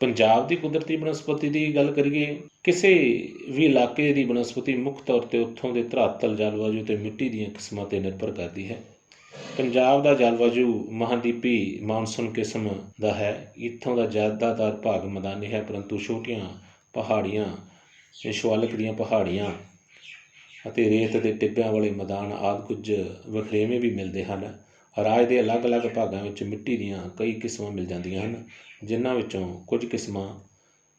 ਪੰਜਾਬ ਦੀ ਕੁਦਰਤੀ ਬਨਸਪਤੀ ਦੀ ਗੱਲ ਕਰੀਏ। ਕਿਸੇ ਵੀ ਇਲਾਕੇ ਦੀ ਬਨਸਪਤੀ ਮੁੱਖ ਤੌਰ 'ਤੇ ਉੱਥੋਂ ਦੇ ਧਰਾਤਲ, ਜਲਵਾਯੂ ਅਤੇ ਮਿੱਟੀ ਦੀਆਂ ਕਿਸਮਾਂ 'ਤੇ ਨਿਰਭਰ ਕਰਦੀ ਹੈ। ਪੰਜਾਬ ਦਾ ਜਲਵਾਯੂ ਮਹਾਂਦੀਪੀ ਮਾਨਸੂਨ ਕਿਸਮ ਦਾ ਹੈ। ਇੱਥੋਂ ਦਾ ਜ਼ਿਆਦਾਤਰ ਭਾਗ ਮੈਦਾਨੀ ਹੈ, ਪਰੰਤੂ ਛੋਟੀਆਂ ਪਹਾੜੀਆਂ, ਸ਼ਿਵਾਲਿਕ ਦੀਆਂ ਪਹਾੜੀਆਂ ਅਤੇ ਰੇਤ ਦੇ ਟਿੱਬਿਆਂ ਵਾਲੇ ਮੈਦਾਨ ਆਦਿ ਕੁਝ ਵਖਰੇਵੇਂ ਵੀ ਮਿਲਦੇ ਹਨ। ਰਾਜ ਦੇ ਅਲੱਗ-ਅਲੱਗ ਭਾਗਾਂ ਵਿੱਚ ਮਿੱਟੀ ਦੀਆਂ ਕਈ ਕਿਸਮਾਂ ਮਿਲ ਜਾਂਦੀਆਂ ਹਨ, ਜਿਨ੍ਹਾਂ ਵਿੱਚੋਂ ਕੁਝ ਕਿਸਮਾਂ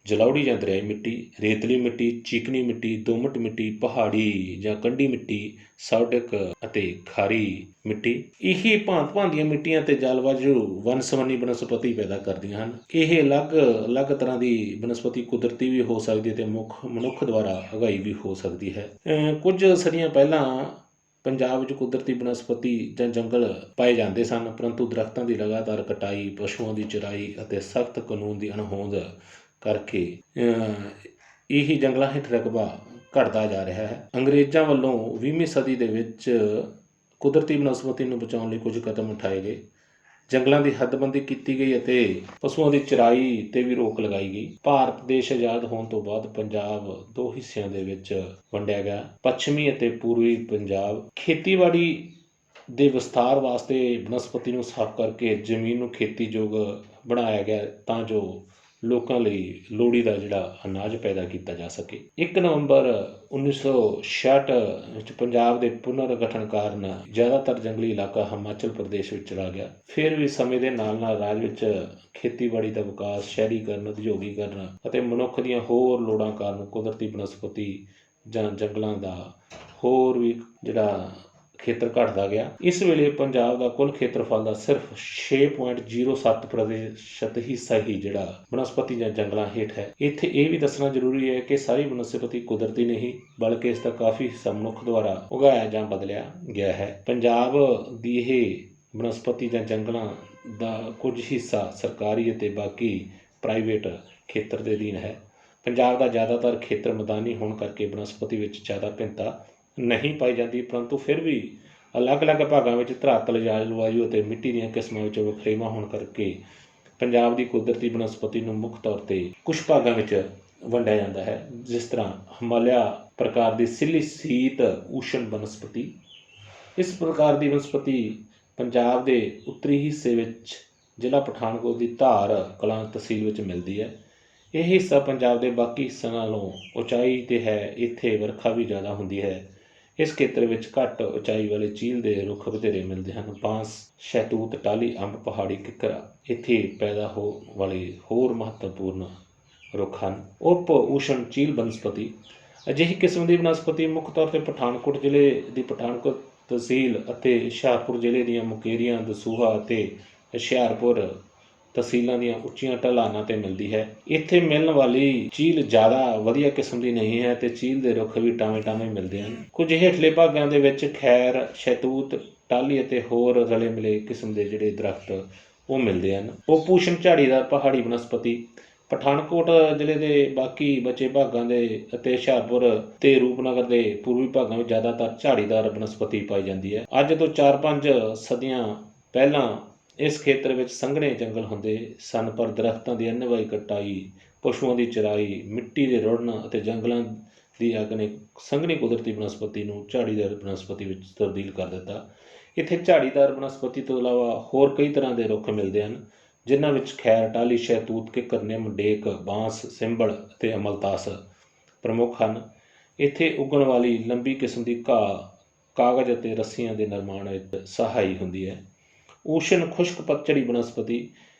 ਜਲੌੜੀ ਜਾਂ ਦਰਿਆਈ ਮਿੱਟੀ, ਰੇਤਲੀ ਮਿੱਟੀ, ਚੀਕਣੀ ਮਿੱਟੀ, ਦੋਮਟ ਮਿੱਟੀ, ਪਹਾੜੀ ਜਾਂ ਕੰਢੀ ਮਿੱਟੀ, ਸੌਡਕ ਅਤੇ ਖਾਰੀ ਮਿੱਟੀ। ਇਹ ਭਾਂਤ-ਭਾਂਤ ਦੀਆਂ ਮਿੱਟੀਆਂ ਅਤੇ ਜਲਵਾਯੂ ਵੰਨ-ਸੁਵੰਨੀ ਬਨਸਪਤੀ ਪੈਦਾ ਕਰਦੀਆਂ ਹਨ। ਇਹ ਅਲੱਗ-ਅਲੱਗ ਤਰ੍ਹਾਂ ਦੀ ਬਨਸਪਤੀ ਕੁਦਰਤੀ ਵੀ ਹੋ ਸਕਦੀ ਹੈ ਅਤੇ ਮਨੁੱਖ ਦੁਆਰਾ ਉਗਾਈ ਵੀ ਹੋ ਸਕਦੀ ਹੈ। ਕੁਝ ਸਦੀਆਂ ਪਹਿਲਾਂ ਪੰਜਾਬ ਵਿੱਚ ਕੁਦਰਤੀ ਬਨਸਪਤੀ ਜਾਂ ਜੰਗਲ ਪਾਏ ਜਾਂਦੇ ਸਨ, ਪਰੰਤੂ ਦਰੱਖਤਾਂ ਦੀ ਲਗਾਤਾਰ ਕਟਾਈ, ਪਸ਼ੂਆਂ ਦੀ ਚਰਾਈ ਅਤੇ ਸਖਤ ਕਾਨੂੰਨ ਦੀ ਅਣਹੋਂਦ ਕਰਕੇ ਇਹ ਜੰਗਲਾਂ ਹੇਠ ਰਕਬਾ ਘਟਦਾ ਜਾ ਰਿਹਾ ਹੈ। ਅੰਗਰੇਜ਼ਾਂ ਵੱਲੋਂ 20ਵੀਂ ਸਦੀ ਦੇ ਵਿੱਚ ਕੁਦਰਤੀ ਬਨਸਪਤੀ ਨੂੰ ਬਚਾਉਣ ਲਈ ਕੁਝ ਕਦਮ ਉਠਾਏ ਗਏ। ਜੰਗਲਾਂ ਦੀ ਹੱਦਬੰਦੀ ਕੀਤੀ ਗਈ ਅਤੇ ਪਸ਼ੂਆਂ ਦੀ ਚਰਾਈ 'ਤੇ ਵੀ ਰੋਕ ਲਗਾਈ ਗਈ। ਭਾਰਤ ਦੇਸ਼ ਆਜ਼ਾਦ ਹੋਣ ਤੋਂ ਬਾਅਦ ਪੰਜਾਬ ਦੋ ਹਿੱਸਿਆਂ ਦੇ ਵਿੱਚ ਵੰਡਿਆ ਗਿਆ। ਪੱਛਮੀ ਅਤੇ ਪੂਰਬੀ ਪੰਜਾਬ। ਖੇਤੀਬਾੜੀ ਦੇ ਵਿਸਥਾਰ ਵਾਸਤੇ ਬਨਸਪਤੀ ਨੂੰ ਸਾਫ਼ ਕਰਕੇ ਜ਼ਮੀਨ ਨੂੰ ਖੇਤੀਯੋਗ ਬਣਾਇਆ ਗਿਆ, ਤਾਂ ਜੋ ਲੋਕਾਂ ਲਈ ਲੋੜੀਂਦਾ ਅਨਾਜ ਪੈਦਾ ਕੀਤਾ ਜਾ ਸਕੇ। 1 ਨਵੰਬਰ 1966 ਵਿੱਚ ਪੰਜਾਬ ਦੇ ਪੁਨਰ ਗਠਨ ਕਾਰਨ ਜ਼ਿਆਦਾਤਰ ਜੰਗਲੀ ਇਲਾਕਾ ਹਿਮਾਚਲ ਪ੍ਰਦੇਸ਼ ਵਿੱਚ ਚਲਾ ਗਿਆ। ਫਿਰ ਵੀ ਸਮੇਂ ਦੇ ਨਾਲ ਨਾਲ ਰਾਜ ਵਿੱਚ ਖੇਤੀਬਾੜੀ ਦਾ ਵਿਕਾਸ, ਸ਼ਹਿਰੀਕਰਨ, ਉਦਯੋਗੀਕਰਨ ਅਤੇ ਮਨੁੱਖ ਦੀਆਂ ਹੋਰ ਲੋੜਾਂ ਕਾਰਨ ਕੁਦਰਤੀ ਬਨਸਪਤੀ ਜਾਂ ਜੰਗਲਾਂ ਦਾ ਹੋਰ ਵੀ ਖੇਤਰ ਘਟਦਾ ਗਿਆ। ਇਸ ਵੇਲੇ ਪੰਜਾਬ ਦਾ ਕੁੱਲ ਖੇਤਰਫਲ ਦਾ ਸਿਰਫ 6.07% ਹਿੱਸਾ ਹੀ ਬਨਸਪਤੀ ਜਾਂ ਜੰਗਲਾਂ ਹੇਠ ਹੈ। ਇੱਥੇ ਇਹ ਵੀ ਦੱਸਣਾ ਜ਼ਰੂਰੀ ਹੈ ਕਿ ਸਾਰੀ ਬਨਸਪਤੀ ਕੁਦਰਤੀ ਨਹੀਂ, ਬਲਕਿ ਇਸ ਦਾ ਕਾਫੀ ਹਿੱਸਾ ਮਨੁੱਖ ਦੁਆਰਾ ਉਗਾਇਆ ਜਾਂ ਬਦਲਿਆ ਗਿਆ ਹੈ। ਪੰਜਾਬ ਦੀ ਇਹ ਬਨਸਪਤੀ ਜਾਂ ਜੰਗਲਾਂ ਦਾ ਕੁਝ ਹਿੱਸਾ ਸਰਕਾਰੀ ਅਤੇ ਬਾਕੀ ਪ੍ਰਾਈਵੇਟ ਖੇਤਰ ਦੇ ਅਧੀਨ ਹੈ। ਪੰਜਾਬ ਦਾ ਜ਼ਿਆਦਾਤਰ ਖੇਤਰ ਮੈਦਾਨੀ ਹੋਣ ਕਰਕੇ ਬਨਸਪਤੀ ਵਿੱਚ ਜ਼ਿਆਦਾ ਭਿੰਨਤਾ ਨਹੀਂ ਪਾਈ ਜਾਂਦੀ, ਪਰੰਤੂ ਫਿਰ ਵੀ ਅਲੱਗ-ਅਲੱਗ ਭਾਗਾਂ ਵਿੱਚ ਧਰਾਤਲ, ਜਲਵਾਯੂ ਅਤੇ ਮਿੱਟੀ ਦੀਆਂ ਕਿਸਮਾਂ ਵਿੱਚ ਵਖਰੇਵਾਂ ਹੋਣ ਕਰਕੇ ਪੰਜਾਬ ਦੀ ਕੁਦਰਤੀ ਬਨਸਪਤੀ ਨੂੰ ਮੁੱਖ ਤੌਰ 'ਤੇ ਕੁਝ ਭਾਗਾਂ ਵਿੱਚ ਵੰਡਿਆ ਜਾਂਦਾ ਹੈ, ਜਿਸ ਤਰ੍ਹਾਂ ਹਿਮਾਲਿਆ ਪ੍ਰਕਾਰ ਦੀ ਸਿੱਲੀ ਸ਼ੀਤ ਊਸ਼ਣ ਬਨਸਪਤੀ। ਇਸ ਪ੍ਰਕਾਰ ਦੀ ਬਨਸਪਤੀ ਪੰਜਾਬ ਦੇ ਉੱਤਰੀ ਹਿੱਸੇ ਵਿੱਚ ਜ਼ਿਲ੍ਹਾ ਪਠਾਨਕੋਟ ਦੀ ਧਾਰ ਕਲਾਂ ਤਹਿਸੀਲ ਵਿੱਚ ਮਿਲਦੀ ਹੈ। ਇਹ ਹਿੱਸਾ ਪੰਜਾਬ ਦੇ ਬਾਕੀ ਹਿੱਸਿਆਂ ਨਾਲੋਂ ਉਚਾਈ 'ਤੇ ਹੈ। ਇੱਥੇ ਵਰਖਾ ਵੀ ਜ਼ਿਆਦਾ ਹੁੰਦੀ ਹੈ। ਇਸ ਖੇਤਰ ਵਿੱਚ ਘੱਟ ਉਚਾਈ ਵਾਲੇ ਚੀਲ ਦੇ ਰੁੱਖ ਵਧੇਰੇ ਮਿਲਦੇ ਹਨ। ਬਾਂਸ, ਸ਼ਹਿਤੂਤ, ਟਾਹਲੀ, ਅੰਬ, ਪਹਾੜੀ ਕਿੱਕਰ ਇੱਥੇ ਪੈਦਾ ਹੋਣ ਵਾਲੇ ਹੋਰ ਮਹੱਤਵਪੂਰਨ ਰੁੱਖ ਹਨ। ਉਪ ਊਸ਼ਣ ਚੀਲ ਬਨਸਪਤੀ ਅਜਿਹੀ ਕਿਸਮ ਦੀ ਬਨਸਪਤੀ ਮੁੱਖ ਤੌਰ 'ਤੇ ਪਠਾਨਕੋਟ ਜ਼ਿਲ੍ਹੇ ਦੀ ਪਠਾਨਕੋਟ ਤਹਿਸੀਲ ਅਤੇ ਹੁਸ਼ਿਆਰਪੁਰ ਜ਼ਿਲ੍ਹੇ ਦੀਆਂ ਮੁਕੇਰੀਆਂ, ਦਸੂਹਾ ਅਤੇ ਹੁਸ਼ਿਆਰਪੁਰ ਤਹਿਸੀਲਾਂ ਦੀਆਂ ਉੱਚੀਆਂ ਢਲਾਣਾਂ 'ਤੇ ਮਿਲਦੀ ਹੈ। ਇੱਥੇ ਮਿਲਣ ਵਾਲੀ ਚੀਲ ਜ਼ਿਆਦਾ ਵਧੀਆ ਕਿਸਮ ਦੀ ਨਹੀਂ ਹੈ ਅਤੇ ਚੀਲ ਦੇ ਰੁੱਖ ਵੀ ਟਾਵੇਂ ਮਿਲਦੇ ਹਨ। ਕੁਝ ਹੇਠਲੇ ਭਾਗਾਂ ਦੇ ਵਿੱਚ ਖੈਰ, ਸ਼ਹਿਤੂਤ, ਟਾਹਲੀ ਅਤੇ ਹੋਰ ਰਲੇ ਮਿਲੇ ਕਿਸਮ ਦੇ ਜਿਹੜੇ ਦਰਖਤ ਉਹ ਮਿਲਦੇ ਹਨ। ਉਪ ਊਸ਼ਣ ਝਾੜੀਦਾਰ ਪਹਾੜੀ ਬਨਸਪਤੀ ਪਠਾਨਕੋਟ ਜ਼ਿਲ੍ਹੇ ਦੇ ਬਾਕੀ ਬਚੇ ਭਾਗਾਂ ਦੇ ਅਤੇ ਹੁਸ਼ਿਆਰਪੁਰ ਤੇ ਰੂਪਨਗਰ ਦੇ ਪੂਰਬੀ ਭਾਗਾਂ ਵਿੱਚ ਜ਼ਿਆਦਾਤਰ ਝਾੜੀਦਾਰ ਬਨਸਪਤੀ ਪਾਈ ਜਾਂਦੀ ਹੈ। ਅੱਜ ਤੋਂ 4-5 ਸਦੀਆਂ ਪਹਿਲਾਂ ਇਸ ਖੇਤਰ ਵਿੱਚ ਸੰਘਣੇ ਜੰਗਲ ਹੁੰਦੇ ਸਨ, ਪਰ ਦਰਖਤਾਂ ਦੀ ਅੰਨ੍ਹੇਵਾਹੀ ਕਟਾਈ, ਪਸ਼ੂਆਂ ਦੀ ਚਰਾਈ, ਮਿੱਟੀ ਦੇ ਰੁੜਨ ਅਤੇ ਜੰਗਲਾਂ ਦੀ ਅੱਗ ਨੇ ਸੰਘਣੀ ਕੁਦਰਤੀ ਬਨਸਪਤੀ ਨੂੰ ਝਾੜੀਦਾਰ ਬਨਸਪਤੀ ਵਿੱਚ ਤਬਦੀਲ ਕਰ ਦਿੱਤਾ। ਇੱਥੇ ਝਾੜੀਦਾਰ ਬਨਸਪਤੀ ਤੋਂ ਇਲਾਵਾ ਹੋਰ ਕਈ ਤਰ੍ਹਾਂ ਦੇ ਰੁੱਖ ਮਿਲਦੇ ਹਨ, ਜਿਨ੍ਹਾਂ ਵਿੱਚ ਖੈਰ, ਟਾਹਲੀ, ਸ਼ਹਿਤੂਤ, ਕਿੱਕਰ, ਨਿੰਮ, ਡੇਕ, ਬਾਂਸ, ਸਿੰਬਲ ਅਤੇ ਅਮਲਤਾਸ ਪ੍ਰਮੁੱਖ ਹਨ। ਇੱਥੇ ਉੱਗਣ ਵਾਲੀ ਲੰਬੀ ਕਿਸਮ ਦੀ ਘਾਹ ਕਾਗਜ਼ ਅਤੇ ਰੱਸੀਆਂ ਦੇ ਨਿਰਮਾਣ ਵਿੱਚ ਸਹਾਈ ਹੁੰਦੀ ਹੈ। ਊਸ਼ਣ ਖੁਸ਼ਕ ਪਤਝੜੀ ਬਨਸਪਤੀ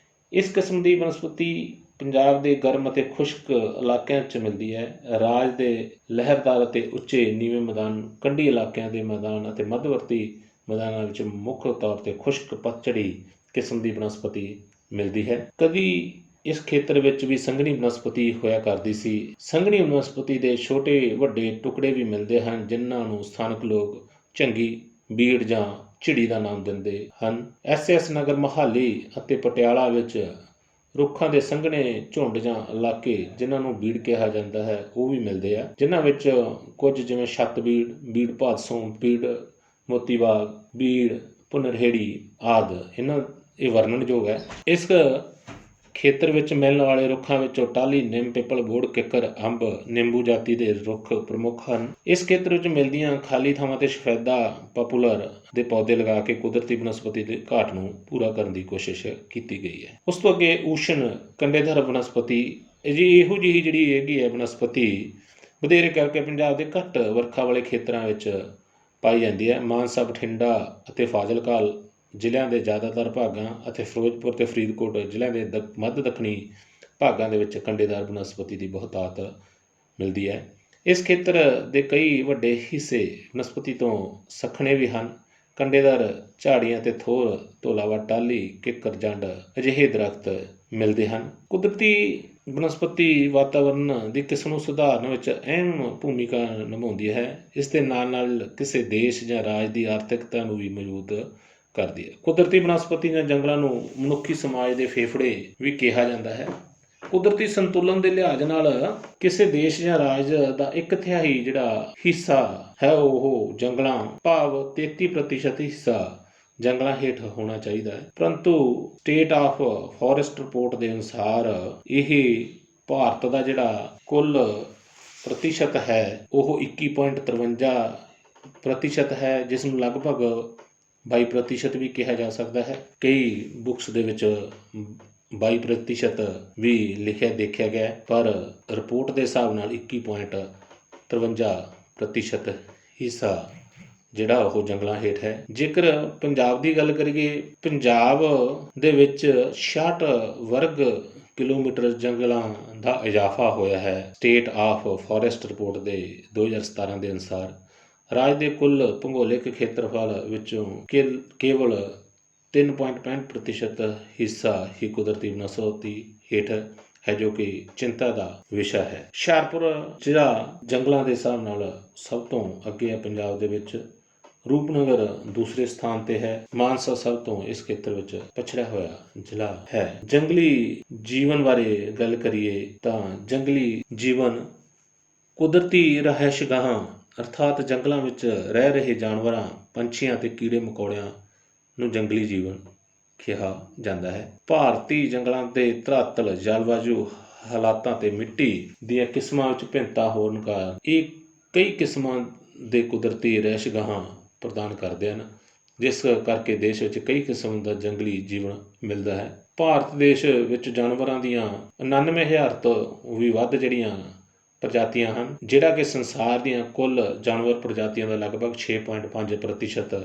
ਇਸ ਕਿਸਮ ਦੀ ਬਨਸਪਤੀ ਪੰਜਾਬ ਦੇ ਗਰਮ ਅਤੇ ਖੁਸ਼ਕ ਇਲਾਕਿਆਂ 'ਚ ਮਿਲਦੀ ਹੈ। ਰਾਜ ਦੇ ਲਹਿਰਦਾਰ ਅਤੇ ਉੱਚੇ ਨੀਵੇਂ ਮੈਦਾਨ, ਕੰਢੀ ਇਲਾਕਿਆਂ ਦੇ ਮੈਦਾਨ ਅਤੇ ਮੱਧਵਰਤੀ ਮੈਦਾਨਾਂ ਵਿੱਚ ਮੁੱਖ ਤੌਰ 'ਤੇ ਖੁਸ਼ਕ ਪਤਝੜੀ ਕਿਸਮ ਦੀ ਬਨਸਪਤੀ ਮਿਲਦੀ ਹੈ। ਕਦੀ ਇਸ ਖੇਤਰ ਵਿੱਚ ਵੀ ਸੰਘਣੀ ਬਨਸਪਤੀ ਹੋਇਆ ਕਰਦੀ ਸੀ। ਸੰਘਣੀ ਬਨਸਪਤੀ ਦੇ ਛੋਟੇ ਵੱਡੇ ਟੁਕੜੇ ਵੀ ਮਿਲਦੇ ਹਨ, ਜਿਨ੍ਹਾਂ ਨੂੰ ਸਥਾਨਕ ਲੋਕ ਝੰਗੀ, ਬੀੜ ਜਾਂ ਝਿੜੀ ਦਾ ਨਾਮ ਦਿੰਦੇ ਹਨ। SS ਨਗਰ, ਮੋਹਾਲੀ ਅਤੇ ਪਟਿਆਲਾ ਵਿੱਚ ਰੁੱਖਾਂ ਦੇ ਸੰਘਣੇ ਝੁੰਡ ਜਾਂ ਇਲਾਕੇ, ਜਿਨ੍ਹਾਂ ਨੂੰ ਬੀੜ ਕਿਹਾ ਜਾਂਦਾ ਹੈ, ਉਹ ਵੀ ਮਿਲਦੇ ਆ, ਜਿਨ੍ਹਾਂ ਵਿੱਚ ਕੁਝ ਜਿਵੇਂ ਛੱਤ ਬੀੜ, ਬੀੜ ਭਾਦਸੋਂ, ਬੀੜ ਮੋਤੀਬਾਗ, ਬੀੜ ਭੁਨਰਹੇੜੀ ਆਦਿ ਇਹ ਵਰਣਨਯੋਗ ਹੈ। ਇਸ ਖੇਤਰ ਵਿੱਚ ਮਿਲਣ ਵਾਲੇ ਰੁੱਖਾਂ ਵਿੱਚੋਂ ਟਾਹਲੀ, ਨਿੰਮ, ਪਿੱਪਲ, ਬੋਹੜ, ਕਿੱਕਰ, ਅੰਬ, ਨਿੰਬੂ ਜਾਤੀ ਦੇ ਰੁੱਖ ਪ੍ਰਮੁੱਖ ਹਨ। ਇਸ ਖੇਤਰ ਵਿੱਚ ਮਿਲਦੀਆਂ ਖਾਲੀ ਥਾਵਾਂ 'ਤੇ ਸਫੈਦਾ ਪਾਪੂਲਰ ਦੇ ਪੌਦੇ ਲਗਾ ਕੇ ਕੁਦਰਤੀ ਬਨਸਪਤੀ ਦੇ ਘਾਟ ਨੂੰ ਪੂਰਾ ਕਰਨ ਦੀ ਕੋਸ਼ਿਸ਼ ਕੀਤੀ ਗਈ ਹੈ। ਉਸ ਤੋਂ ਅੱਗੇ ਊਸ਼ਣ ਕੰਡੇਦਾਰ ਬਨਸਪਤੀ ਇਹੋ ਜਿਹੀ ਜਿਹੜੀ ਹੈਗੀ ਹੈ ਬਨਸਪਤੀ ਵਧੇਰੇ ਕਰਕੇ ਪੰਜਾਬ ਦੇ ਘੱਟ ਵਰਖਾ ਵਾਲੇ ਖੇਤਰਾਂ ਵਿੱਚ ਪਾਈ ਜਾਂਦੀ ਹੈ। ਮਾਨਸਾ, ਬਠਿੰਡਾ ਅਤੇ ਫਾਜ਼ਿਲਕਾ ਜ਼ਿਲ੍ਹਿਆਂ ਦੇ ਜ਼ਿਆਦਾਤਰ ਭਾਗਾਂ ਅਤੇ ਫਿਰੋਜ਼ਪੁਰ ਅਤੇ ਫਰੀਦਕੋਟ ਜ਼ਿਲ੍ਹਿਆਂ ਦੇ ਮੱਧ ਦੱਖਣੀ ਭਾਗਾਂ ਦੇ ਵਿੱਚ ਕੰਡੇਦਾਰ ਬਨਸਪਤੀ ਦੀ ਬਹੁਤਾਤ ਮਿਲਦੀ ਹੈ। ਇਸ ਖੇਤਰ ਦੇ ਕਈ ਵੱਡੇ ਹਿੱਸੇ ਬਨਸਪਤੀ ਤੋਂ ਸੱਖਣੇ ਵੀ ਹਨ। ਕੰਡੇਦਾਰ ਝਾੜੀਆਂ ਅਤੇ ਥੋਰ ਤੋਂ ਇਲਾਵਾ ਟਾਹਲੀ, ਕਿੱਕਰ, ਜੰਡ ਅਜਿਹੇ ਦਰਖਤ ਮਿਲਦੇ ਹਨ। ਕੁਦਰਤੀ ਬਨਸਪਤੀ ਵਾਤਾਵਰਣ ਦੀ ਕਿਸਮ ਨੂੰ ਸੁਧਾਰਨ ਵਿੱਚ ਅਹਿਮ ਭੂਮਿਕਾ ਨਿਭਾਉਂਦੀ ਹੈ। ਇਸ ਦੇ ਨਾਲ ਕਿਸੇ ਦੇਸ਼ ਜਾਂ ਰਾਜ ਦੀ ਆਰਥਿਕਤਾ ਨੂੰ ਵੀ ਮਜ਼ਬੂਤ ਕਰਦੀ ਹੈ। ਕੁਦਰਤੀ ਬਨਸਪਤੀ ਜਾਂ ਜੰਗਲਾਂ ਨੂੰ ਮਨੁੱਖੀ ਸਮਾਜ ਦੇ ਫੇਫੜੇ ਵੀ ਕਿਹਾ ਜਾਂਦਾ ਹੈ। ਕੁਦਰਤੀ ਸੰਤੁਲਨ ਦੇ ਲਿਹਾਜ਼ ਨਾਲ ਕਿਸੇ ਦੇਸ਼ ਜਾਂ ਰਾਜ ਦਾ 1/3 ਜਿਹੜਾ ਹਿੱਸਾ ਹੈ ਉਹ ਜੰਗਲਾਂ, ਭਾਵ 33% ਹਿੱਸਾ ਜੰਗਲਾਂ ਹੇਠ ਹੋਣਾ ਚਾਹੀਦਾ ਹੈ। ਪਰੰਤੂ ਸਟੇਟ ਆਫ ਫੋਰੈਸਟ ਰਿਪੋਰਟ ਦੇ ਅਨੁਸਾਰ ਇਹ ਭਾਰਤ ਦਾ ਜਿਹੜਾ ਕੁੱਲ ਪ੍ਰਤੀਸ਼ਤ ਹੈ ਉਹ 21.53% ਹੈ, ਜਿਸ ਨੂੰ ਲਗਭਗ 22% ਵੀ ਕਿਹਾ ਜਾ ਸਕਦਾ ਹੈ। ਕਈ ਬੁੱਕਸ ਦੇ ਵਿੱਚ 22% ਵੀ ਦੇਖਿਆ ਗਿਆ, ਪਰ ਰਿਪੋਰਟ ਦੇ ਹਿਸਾਬ ਨਾਲ 21.53% ਹਿੱਸਾ ਜਿਹੜਾ ਉਹ ਜੰਗਲਾਂ ਹੇਠ ਹੈ। ਜੇਕਰ ਪੰਜਾਬ ਦੀ ਗੱਲ ਕਰੀਏ, ਪੰਜਾਬ ਦੇ ਵਿੱਚ 66 ਵਰਗ ਕਿਲੋਮੀਟਰ ਜੰਗਲਾਂ ਦਾ ਇਜ਼ਾਫਾ ਹੋਇਆ ਹੈ। ਸਟੇਟ ਆਫ ਫੋਰੈਸਟ ਰਿਪੋਰਟ ਦੇ 2017 ਦੇ ਅਨੁਸਾਰ ਰਾਜ ਦੇ ਕੁੱਲ ਭੂਗੋਲਿਕ ਖੇਤਰਫਲ ਵਿੱਚੋਂ ਕੇਵਲ 3.65% ਹਿੱਸਾ ਹੀ ਕੁਦਰਤੀ ਬਨਸਪਤੀ ਹੇਠ ਹੈ, ਜੋ ਕਿ ਚਿੰਤਾ ਦਾ ਵਿਸ਼ਾ ਹੈ। ਹੁਸ਼ਿਆਰਪੁਰ ਜ਼ਿਲ੍ਹਾ ਜੰਗਲਾਂ ਦੇ ਹਿਸਾਬ ਨਾਲ ਸਭ ਤੋਂ ਅੱਗੇ ਹੈ ਪੰਜਾਬ ਦੇ ਵਿੱਚ। ਰੂਪਨਗਰ ਦੂਸਰੇ ਸਥਾਨ 'ਤੇ ਹੈ। ਮਾਨਸਾ ਸਭ ਤੋਂ ਇਸ ਖੇਤਰ ਵਿੱਚ ਪਛੜਿਆ ਹੋਇਆ ਜ਼ਿਲ੍ਹਾ ਹੈ। ਜੰਗਲੀ ਜੀਵਨ ਬਾਰੇ ਗੱਲ ਕਰੀਏ ਤਾਂ ਜੰਗਲੀ ਜੀਵਨ ਕੁਦਰਤੀ ਰਿਹਾਇਸ਼ਗਾਹਾਂ ਅਰਥਾਤ ਜੰਗਲਾਂ ਵਿੱਚ ਰਹਿ ਰਹੇ ਜਾਨਵਰਾਂ, ਪੰਛੀਆਂ ਅਤੇ ਕੀੜੇ ਮਕੌੜਿਆਂ ਨੂੰ ਜੰਗਲੀ ਜੀਵਨ ਕਿਹਾ ਜਾਂਦਾ ਹੈ। ਭਾਰਤੀ ਜੰਗਲਾਂ ਦੇ ਧਰਾਤਲ, ਜਲਵਾਯੂ ਹਾਲਾਤਾਂ ਅਤੇ ਮਿੱਟੀ ਦੀਆਂ ਕਿਸਮਾਂ ਵਿੱਚ ਭਿੰਨਤਾ ਹੋਣ ਕਾਰਨ ਇਹ ਕਈ ਕਿਸਮਾਂ ਦੇ ਕੁਦਰਤੀ ਰਿਹਾਇਸ਼ਗਾਹਾਂ ਪ੍ਰਦਾਨ ਕਰਦੇ ਹਨ, ਜਿਸ ਕਰਕੇ ਦੇਸ਼ ਵਿੱਚ ਕਈ ਕਿਸਮ ਦਾ ਜੰਗਲੀ ਜੀਵਨ ਮਿਲਦਾ ਹੈ। ਭਾਰਤ ਦੇਸ਼ ਵਿੱਚ ਜਾਨਵਰਾਂ ਦੀਆਂ 99,000 ਤੋਂ ਵੀ ਵੱਧ ਜਿਹੜੀਆਂ ਪ੍ਰਜਾਤੀਆਂ ਹਨ, ਜਿਹੜਾ ਕਿ ਸੰਸਾਰ ਦੀਆਂ ਕੁੱਲ ਜਾਨਵਰ ਪ੍ਰਜਾਤੀਆਂ ਦਾ ਲਗਭਗ 6.5%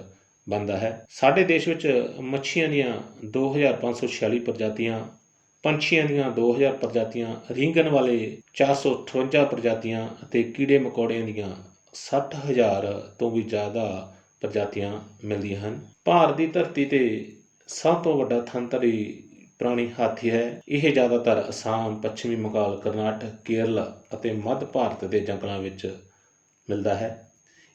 ਬਣਦਾ ਹੈ। ਸਾਡੇ ਦੇਸ਼ ਵਿੱਚ ਮੱਛੀਆਂ ਦੀਆਂ 2546 ਪ੍ਰਜਾਤੀਆਂ, ਪੰਛੀਆਂ ਦੀਆਂ 2000 ਪ੍ਰਜਾਤੀਆਂ, ਰੀਂਗਣ ਵਾਲੇ 458 ਪ੍ਰਜਾਤੀਆਂ ਅਤੇ ਕੀੜੇ ਮਕੌੜਿਆਂ ਦੀਆਂ 60,000 ਤੋਂ ਵੀ ਜ਼ਿਆਦਾ ਪ੍ਰਜਾਤੀਆਂ ਮਿਲਦੀਆਂ ਹਨ। ਭਾਰਤ ਦੀ ਧਰਤੀ 'ਤੇ ਸਭ ਤੋਂ ਵੱਡਾ ਥਣਧਾਰੀ ਪ੍ਰਾਣੀ ਹਾਥੀ ਹੈ। ਇਹ ਜ਼ਿਆਦਾਤਰ ਅਸਾਮ, ਪੱਛਮੀ ਬੰਗਾਲ, ਕਰਨਾਟਕ, ਕੇਰਲ ਅਤੇ ਮੱਧ ਭਾਰਤ ਦੇ ਜੰਗਲਾਂ ਵਿੱਚ ਮਿਲਦਾ ਹੈ।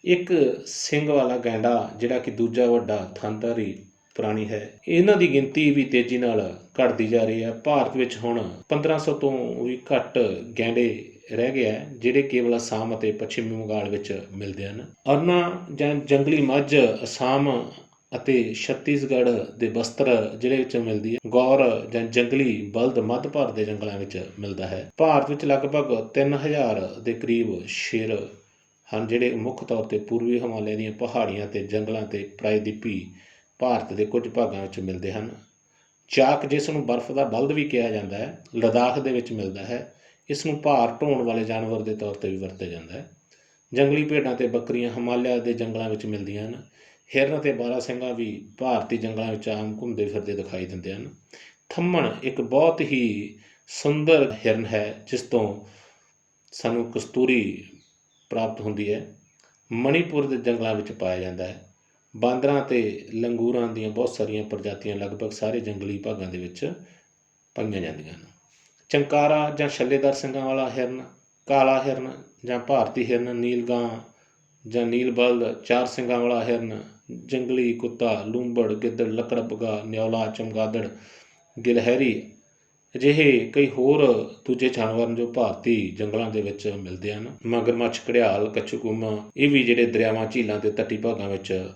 ਇੱਕ ਸਿੰਗ ਵਾਲਾ ਗੈਂਡਾ ਜਿਹੜਾ ਕਿ ਦੂਜਾ ਵੱਡਾ ਥਣਧਾਰੀ ਪ੍ਰਾਣੀ ਹੈ। ਇਹਨਾਂ ਦੀ ਗਿਣਤੀ ਵੀ ਤੇਜ਼ੀ ਨਾਲ ਘਟਦੀ ਜਾ ਰਹੀ ਹੈ। ਭਾਰਤ ਵਿੱਚ ਹੁਣ 1500 ਤੋਂ ਵੀ ਘੱਟ ਗੈਂਡੇ ਰਹਿ ਗਏ ਹੈ, ਜਿਹੜੇ ਕੇਵਲ ਅਸਾਮ ਅਤੇ ਪੱਛਮੀ ਬੰਗਾਲ ਵਿੱਚ ਮਿਲਦੇ ਹਨ। ਅਰਨਾ ਜਾਂ ਜੰਗਲੀ ਮੱਝ ਅਸਾਮ ਅਤੇ ਛੱਤੀਸਗੜ੍ਹ ਦੇ ਬਸਤਰ ਜ਼ਿਲ੍ਹੇ ਵਿੱਚ ਮਿਲਦੀ ਹੈ। ਗੌਰ ਜਾਂ ਜੰਗਲੀ ਬਲਦ ਮੱਧ ਭਾਰਤ ਦੇ ਜੰਗਲਾਂ ਵਿੱਚ ਮਿਲਦਾ ਹੈ। ਭਾਰਤ ਵਿੱਚ ਲਗਭਗ 3000 ਦੇ ਕਰੀਬ ਸ਼ੇਰ ਹਨ, ਜਿਹੜੇ ਮੁੱਖ ਤੌਰ 'ਤੇ ਪੂਰਬੀ ਹਿਮਾਲਿਆ ਦੀਆਂ ਪਹਾੜੀਆਂ ਅਤੇ ਜੰਗਲਾਂ ਅਤੇ ਪ੍ਰਾਇਦੀਪੀ ਭਾਰਤ ਦੇ ਕੁਝ ਭਾਗਾਂ ਵਿੱਚ ਮਿਲਦੇ ਹਨ। ਚਾਕ, ਜਿਸ ਨੂੰ ਬਰਫ਼ ਦਾ ਬਲਦ ਵੀ ਕਿਹਾ ਜਾਂਦਾ ਹੈ, ਲੱਦਾਖ ਦੇ ਵਿੱਚ ਮਿਲਦਾ ਹੈ। ਇਸ ਨੂੰ ਭਾਰ ਢੋਣ ਵਾਲੇ ਜਾਨਵਰ ਦੇ ਤੌਰ 'ਤੇ ਵੀ ਵਰਤਿਆ ਜਾਂਦਾ ਹੈ। ਜੰਗਲੀ ਭੇਡਾਂ ਅਤੇ ਬੱਕਰੀਆਂ ਹਿਮਾਲਿਆ ਦੇ ਜੰਗਲਾਂ ਵਿੱਚ ਮਿਲਦੀਆਂ ਹਨ। ਹਿਰਨ ਅਤੇ ਬਾਰਾਸਿੰਗਾ ਵੀ ਭਾਰਤੀ ਜੰਗਲਾਂ ਵਿੱਚ ਆਮ ਘੁੰਮਦੇ ਫਿਰਦੇ ਦਿਖਾਈ ਦਿੰਦੇ ਹਨ। ਥੰਮਣ ਇੱਕ ਬਹੁਤ ਹੀ ਸੁੰਦਰ ਹਿਰਨ ਹੈ, ਜਿਸ ਤੋਂ ਸਾਨੂੰ ਕਸਤੂਰੀ ਪ੍ਰਾਪਤ ਹੁੰਦੀ ਹੈ। ਮਣੀਪੁਰ ਦੇ ਜੰਗਲਾਂ ਵਿੱਚ ਪਾਇਆ ਜਾਂਦਾ ਹੈ। ਬਾਂਦਰਾਂ ਅਤੇ ਲੰਗੂਰਾਂ ਦੀਆਂ ਬਹੁਤ ਸਾਰੀਆਂ ਪ੍ਰਜਾਤੀਆਂ ਲਗਭਗ ਸਾਰੇ ਜੰਗਲੀ ਭਾਗਾਂ ਦੇ ਵਿੱਚ ਪਾਈਆਂ ਜਾਂਦੀਆਂ ਹਨ। ਚੰਕਾਰਾ ਜਾਂ ਛੱਲੇਦਾਰ ਸਿੰਗਾਂ ਵਾਲਾ ਹਿਰਨ, ਕਾਲਾ ਹਿਰਨ ਜਾਂ ਭਾਰਤੀ ਹਿਰਨ, ਨੀਲਗਾਂ ਜਾਂ ਨੀਲ ਬਲਦ, ਚਾਰ ਸਿੰਗਾਂ ਵਾਲਾ ਹਿਰਨ, ਜੰਗਲੀ ਕੁੱਤਾ, ਲੂੰਬੜ, ਗਿੱਦੜ, ਲੱਕੜਬਗਾ, ਨਿਉਲਾ, ਚਮਗਾਦੜ, ਗਿਲਹਰੀ ਅਜਿਹੇ ਕਈ ਹੋਰ ਦੂਜੇ ਜਾਨਵਰ ਜੋ ਭਾਰਤੀ ਜੰਗਲਾਂ ਦੇ ਵਿੱਚ ਮਿਲਦੇ ਹਨ। ਮਗਰਮੱਛ, ਘੜਿਆਲ, ਕੱਛੂਕੁੰਮ, ਇਹ ਵੀ ਜਿਹੜੇ ਦਰਿਆਵਾਂ, ਝੀਲਾਂ ਅਤੇ ਤੱਟੀ ਭਾਗਾਂ ਵਿੱਚ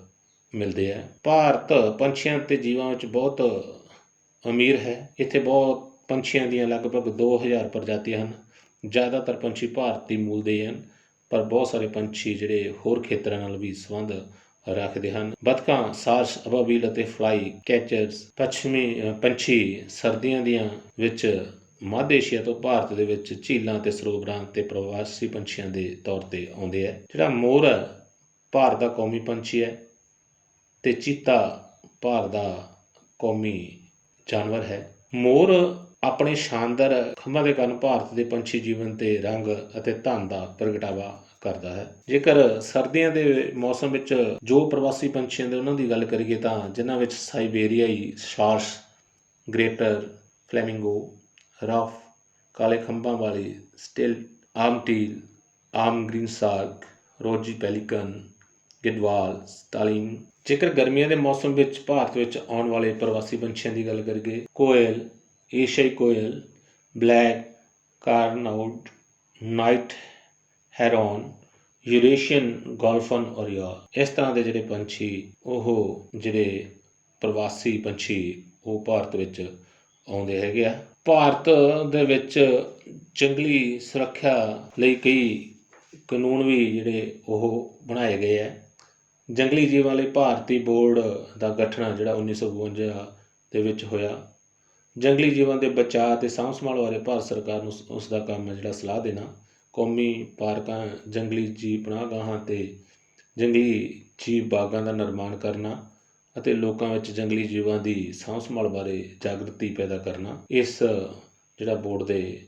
ਮਿਲਦੇ ਹੈ। ਭਾਰਤ ਪੰਛੀਆਂ ਅਤੇ ਜੀਵਾਂ ਵਿੱਚ ਬਹੁਤ ਅਮੀਰ ਹੈ। ਇੱਥੇ ਬਹੁਤ ਪੰਛੀਆਂ ਦੀਆਂ ਲਗਭਗ 2000 ਪ੍ਰਜਾਤੀਆਂ ਹਨ। ਜ਼ਿਆਦਾਤਰ ਪੰਛੀ ਭਾਰਤੀ ਮੂਲ ਦੇ ਹਨ, ਪਰ ਬਹੁਤ ਸਾਰੇ ਪੰਛੀ ਜਿਹੜੇ ਹੋਰ ਖੇਤਰਾਂ ਨਾਲ ਵੀ ਸੰਬੰਧ ਰੱਖਦੇ ਹਨ। ਬਤਕਾਂ, ਸਾਰਸ, ਅਬਾਬੀਲ ਅਤੇ ਫਲਾਈ ਕੈਚਰਸ ਪੱਛਮੀ ਪੰਛੀ ਸਰਦੀਆਂ ਦੀਆਂ ਵਿੱਚ ਮੱਧ ਏਸ਼ੀਆ ਤੋਂ ਭਾਰਤ ਦੇ ਵਿੱਚ ਝੀਲਾਂ ਅਤੇ ਸਰੋਵਰਾਂ ਅਤੇ ਪ੍ਰਵਾਸੀ ਪੰਛੀਆਂ ਦੇ ਤੌਰ 'ਤੇ ਆਉਂਦੇ ਹੈ। ਜਿਹੜਾ ਮੋਰ ਹੈ ਭਾਰਤ ਦਾ ਕੌਮੀ ਪੰਛੀ ਹੈ ਅਤੇ ਚੀਤਾ ਭਾਰਤ ਦਾ ਕੌਮੀ ਜਾਨਵਰ ਹੈ। ਮੋਰ ਆਪਣੇ ਸ਼ਾਨਦਾਰ ਖੰਭਾਂ ਦੇ ਕਾਰਨ ਭਾਰਤ ਦੇ ਪੰਛੀ ਜੀਵਨ ਤੇ ਰੰਗ ਅਤੇ ਧਨ ਦਾ ਪ੍ਰਗਟਾਵਾ ਕਰਦਾ ਹੈ। ਜੇਕਰ ਸਰਦੀਆਂ ਦੇ ਮੌਸਮ ਵਿੱਚ ਜੋ ਪ੍ਰਵਾਸੀ ਪੰਛੀਆਂ ਦੇ ਉਹਨਾਂ ਦੀ ਗੱਲ ਕਰੀਏ ਤਾਂ ਜਿਨ੍ਹਾਂ ਵਿੱਚ ਸਾਈਬੇਰੀਆਈ ਸਾਰਸ, ਗ੍ਰੇਟਰ ਫਲੈਮਿੰਗੋ, ਰਫ, ਕਾਲੇ ਖੰਭਾਂ ਵਾਲੀ ਸਟਿਲ, ਆਮ ਟੀਲ, ਆਮ ਗ੍ਰੀਨ ਸਾਰਕ, ਰੋਜੀ ਪੈਲੀਕਨ, ਗਿੱਦਵਾਲ, ਸਟਾਲਿੰਗ। ਜੇਕਰ ਗਰਮੀਆਂ ਦੇ ਮੌਸਮ ਵਿੱਚ ਭਾਰਤ ਵਿੱਚ ਆਉਣ ਵਾਲੇ ਪ੍ਰਵਾਸੀ ਪੰਛੀਆਂ ਦੀ ਗੱਲ ਕਰੀਏ, ਕੋਇਲ, ਏਸ਼ੀਆਈ ਕੋਇਲ, black cormorant, night heron, Eurasian golden oriole, ਇਸ ਤਰ੍ਹਾਂ ਦੇ ਜਿਹੜੇ ਪੰਛੀ ਉਹ ਜਿਹੜੇ ਪ੍ਰਵਾਸੀ ਪੰਛੀ ਉਹ ਭਾਰਤ ਵਿੱਚ ਆਉਂਦੇ ਹੈਗੇ ਆ। ਭਾਰਤ ਦੇ ਵਿੱਚ ਜੰਗਲੀ ਸੁਰੱਖਿਆ ਲਈ ਕਈ ਕਾਨੂੰਨ ਵੀ ਜਿਹੜੇ ਉਹ ਬਣਾਏ ਗਏ ਹੈ। ਜੰਗਲੀ ਜੀਵਾਂ ਲਈ ਭਾਰਤੀ ਬੋਰਡ ਦਾ ਗਠਨ ਜਿਹੜਾ 1952 ਦੇ ਵਿੱਚ ਹੋਇਆ। ਜੰਗਲੀ ਜੀਵਾਂ ਦੇ ਬਚਾਅ ਅਤੇ ਸਾਂਭ ਸੰਭਾਲ ਬਾਰੇ ਭਾਰਤ ਸਰਕਾਰ ਨੂੰ ਉਸ ਦਾ ਕੰਮ ਹੈ ਜਿਹੜਾ ਸਲਾਹ ਦੇਣਾ। ਕੌਮੀ ਪਾਰਕਾਂ, ਜੰਗਲੀ ਜੀਵ ਪਨਾਹਗਾਹਾਂ ਅਤੇ ਜੰਗਲੀ ਜੀਵ ਬਾਗਾਂ ਦਾ ਨਿਰਮਾਣ ਕਰਨਾ ਅਤੇ ਲੋਕਾਂ ਵਿੱਚ ਜੰਗਲੀ ਜੀਵਾਂ ਦੀ ਸਾਂਭ ਸੰਭਾਲ ਬਾਰੇ ਜਾਗਰਤੀ ਪੈਦਾ ਕਰਨਾ ਇਸ ਜਿਹੜਾ ਬੋਰਡ ਦੇ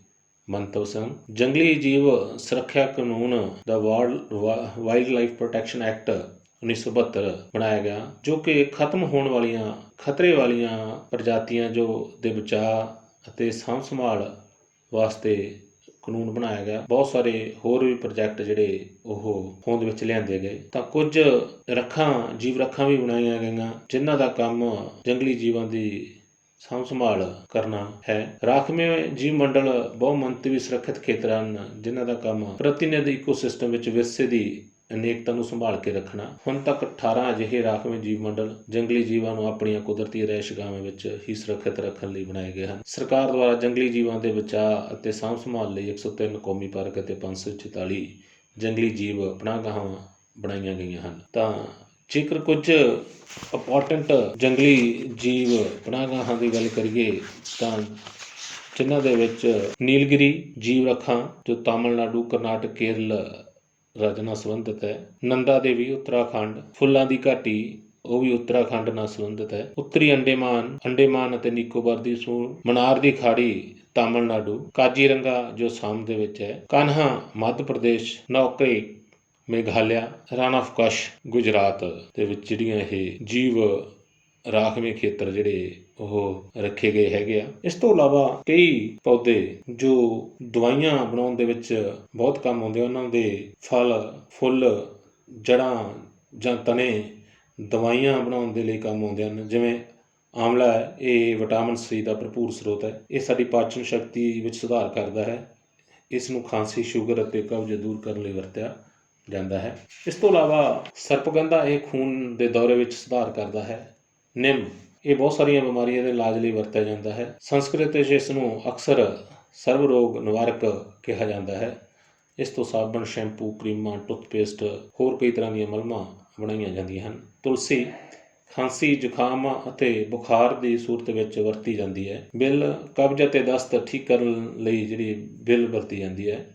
ਮੰਤਵ ਸਨ। ਜੰਗਲੀ ਜੀਵ ਸੁਰੱਖਿਆ ਕਾਨੂੰਨ ਦਾ ਵਾਈਲਡ ਲਾਈਫ ਪ੍ਰੋਟੈਕਸ਼ਨ ਐਕਟ 1972 ਬਣਾਇਆ ਗਿਆ, ਜੋ ਕਿ ਖਤਮ ਹੋਣ ਵਾਲੀਆਂ ਖਤਰੇ ਵਾਲੀਆਂ ਪ੍ਰਜਾਤੀਆਂ ਜੋ ਦੇ ਬਚਾਅ ਅਤੇ ਸਾਂਭ ਸੰਭਾਲ ਵਾਸਤੇ ਕਾਨੂੰਨ ਬਣਾਇਆ ਗਿਆ। ਬਹੁਤ ਸਾਰੇ ਹੋਰ ਵੀ ਪ੍ਰੋਜੈਕਟ ਜਿਹੜੇ ਉਹ ਹੋਂਦ ਵਿੱਚ ਲਿਆਂਦੇ ਗਏ। ਤਾਂ ਕੁਝ ਜੀਵ ਰੱਖਾਂ ਵੀ ਬਣਾਈਆਂ ਗਈਆਂ, ਜਿਨ੍ਹਾਂ ਦਾ ਕੰਮ ਜੰਗਲੀ ਜੀਵਾਂ ਦੀ ਸਾਂਭ ਸੰਭਾਲ ਕਰਨਾ ਹੈ। ਰਾਖਵੇਂ ਜੀਵ ਮੰਡਲ ਬਹੁ-ਮੰਤਵੀ ਸੁਰੱਖਿਅਤ ਖੇਤਰ ਹਨ, ਜਿਨ੍ਹਾਂ ਦਾ ਕੰਮ ਪ੍ਰਤੀਨਿਧ ਇਕੋਸਿਸਟਮ ਵਿੱਚ ਵਿਰਸੇ ਦੀ ਅਨੇਕਤਾ ਨੂੰ ਸੰਭਾਲ ਕੇ ਰੱਖਣਾ। ਹੁਣ ਤੱਕ 18 ਅਜਿਹੇ ਰਾਖਵੇਂ ਜੀਵ ਮੰਡਲ ਜੰਗਲੀ ਜੀਵਾਂ ਨੂੰ ਆਪਣੀਆਂ ਕੁਦਰਤੀ ਰਿਹਾਇਸ਼ਗਾਹਾਂ ਵਿੱਚ ਹੀ ਸੁਰੱਖਿਅਤ ਰੱਖਣ ਲਈ ਬਣਾਏ ਗਏ ਹਨ। ਸਰਕਾਰ ਦੁਆਰਾ ਜੰਗਲੀ ਜੀਵਾਂ ਦੇ ਬਚਾਅ ਅਤੇ ਸਾਂਭ ਸੰਭਾਲ ਲਈ 103 ਕੌਮੀ ਪਾਰਕ ਅਤੇ 544 ਜੰਗਲੀ ਜੀਵ ਪਨਾਹਗਾਹਾਂ ਬਣਾਈਆਂ ਗਈਆਂ ਹਨ। ਤਾਂ ਜੇਕਰ ਕੁਝ ਇੰਪੋਰਟੈਂਟ ਜੰਗਲੀ ਜੀਵ ਪਨਾਹਗਾਹਾਂ ਦੀ ਗੱਲ ਕਰੀਏ ਤਾਂ ਜਿਨ੍ਹਾਂ ਦੇ ਵਿੱਚ ਨੀਲਗਿਰੀ ਜੀਵ ਰੱਖਾਂ ਜੋ ਤਾਮਿਲਨਾਡੂ, ਕਰਨਾਟਕ, ਕੇਰਲ ਰਾਜ ਨਾਲ ਸੰਬੰਧਿਤ ਹੈ। ਨੰਦਾ ਦੇਵੀ ਉੱਤਰਾਖੰਡ, ਫੁੱਲਾਂ ਦੀ ਘਾਟੀ ਉਹ ਵੀ ਉੱਤਰਾਖੰਡ ਨਾਲ ਸੰਬੰਧਿਤ ਹੈ। ਉੱਤਰੀ ਅੰਡੇਮਾਨ ਅਤੇ ਨਿਕੋਬਾਰ ਦੀ ਸਮੂਹ, ਮਨਾਰ ਦੀ ਖਾੜੀ ਤਾਮਿਲਨਾਡੂ, ਕਾਜੀਰੰਗਾ ਜੋ ਅਸਾਮ ਦੇ ਵਿੱਚ ਹੈ, ਕਾਨਹਾ ਮੱਧ ਪ੍ਰਦੇਸ਼, ਨੌਕਰੀ ਮੇਘਾਲਿਆ, ਰਨ ਆਫ ਕਸ਼ ਗੁਜਰਾਤ ਦੇ ਵਿੱਚ ਜਿਹੜੀਆਂ ਇਹ ਜੀਵ ਰਾਖਵੇਂ ਖੇਤਰ ਜਿਹੜੇ ਉਹ ਰੱਖੇ ਗਏ ਹੈਗੇ ਆ। ਇਸ ਤੋਂ ਇਲਾਵਾ ਕਈ ਪੌਦੇ ਜੋ ਦਵਾਈਆਂ ਬਣਾਉਣ ਦੇ ਵਿੱਚ ਬਹੁਤ ਕੰਮ ਆਉਂਦੇ, ਉਹਨਾਂ ਦੇ ਫਲ, ਫੁੱਲ, ਜੜ੍ਹਾਂ ਜਾਂ ਤਣੇ ਦਵਾਈਆਂ ਬਣਾਉਣ ਦੇ ਲਈ ਕੰਮ ਆਉਂਦੇ ਹਨ। ਜਿਵੇਂ ਆਮਲਾ ਹੈ, ਇਹ ਵਿਟਾਮਿਨ ਸੀ ਦਾ ਭਰਪੂਰ ਸਰੋਤ ਹੈ। ਇਹ ਸਾਡੀ ਪਾਚਨ ਸ਼ਕਤੀ ਵਿੱਚ ਸੁਧਾਰ ਕਰਦਾ ਹੈ। ਇਸ ਨੂੰ ਖਾਂਸੀ, ਸ਼ੂਗਰ ਅਤੇ ਕਬਜ਼ ਦੂਰ ਕਰਨ ਲਈ ਵਰਤਿਆ ਜਾਂਦਾ ਹੈ। ਇਸ ਤੋਂ ਇਲਾਵਾ ਸਰਪਗੰਧਾ, ਇਹ ਖੂਨ ਦੇ ਦੌਰੇ ਵਿੱਚ ਸੁਧਾਰ ਕਰਦਾ ਹੈ। ਨਿੰਮ, ਇਹ ਬਹੁਤ ਸਾਰੀਆਂ ਬਿਮਾਰੀਆਂ ਦੇ ਇਲਾਜ ਲਈ ਵਰਤਿਆ ਜਾਂਦਾ ਹੈ। ਸੰਸਕ੍ਰਿਤ ਵਿੱਚ ਇਸ ਨੂੰ ਅਕਸਰ ਸਰਵ ਰੋਗ ਨਿਵਾਰਕ ਕਿਹਾ ਜਾਂਦਾ ਹੈ। ਇਸ ਤੋਂ ਸਾਬਣ, ਸ਼ੈਂਪੂ, ਕਰੀਮਾਂ, ਟੁੱਥਪੇਸਟ, ਹੋਰ ਕਈ ਤਰ੍ਹਾਂ ਦੀਆਂ ਮਲਮਾਂ ਬਣਾਈਆਂ ਜਾਂਦੀਆਂ ਹਨ। ਤੁਲਸੀ ਖਾਂਸੀ, ਜ਼ੁਕਾਮ ਅਤੇ ਬੁਖਾਰ ਦੀ ਸੂਰਤ ਵਿੱਚ ਵਰਤੀ ਜਾਂਦੀ ਹੈ। ਬਿੱਲ ਕਬਜ਼ ਅਤੇ ਦਸਤ ਠੀਕ ਕਰਨ ਲਈ ਜਿਹੜੀ ਬਿੱਲ ਵਰਤੀ ਜਾਂਦੀ ਹੈ।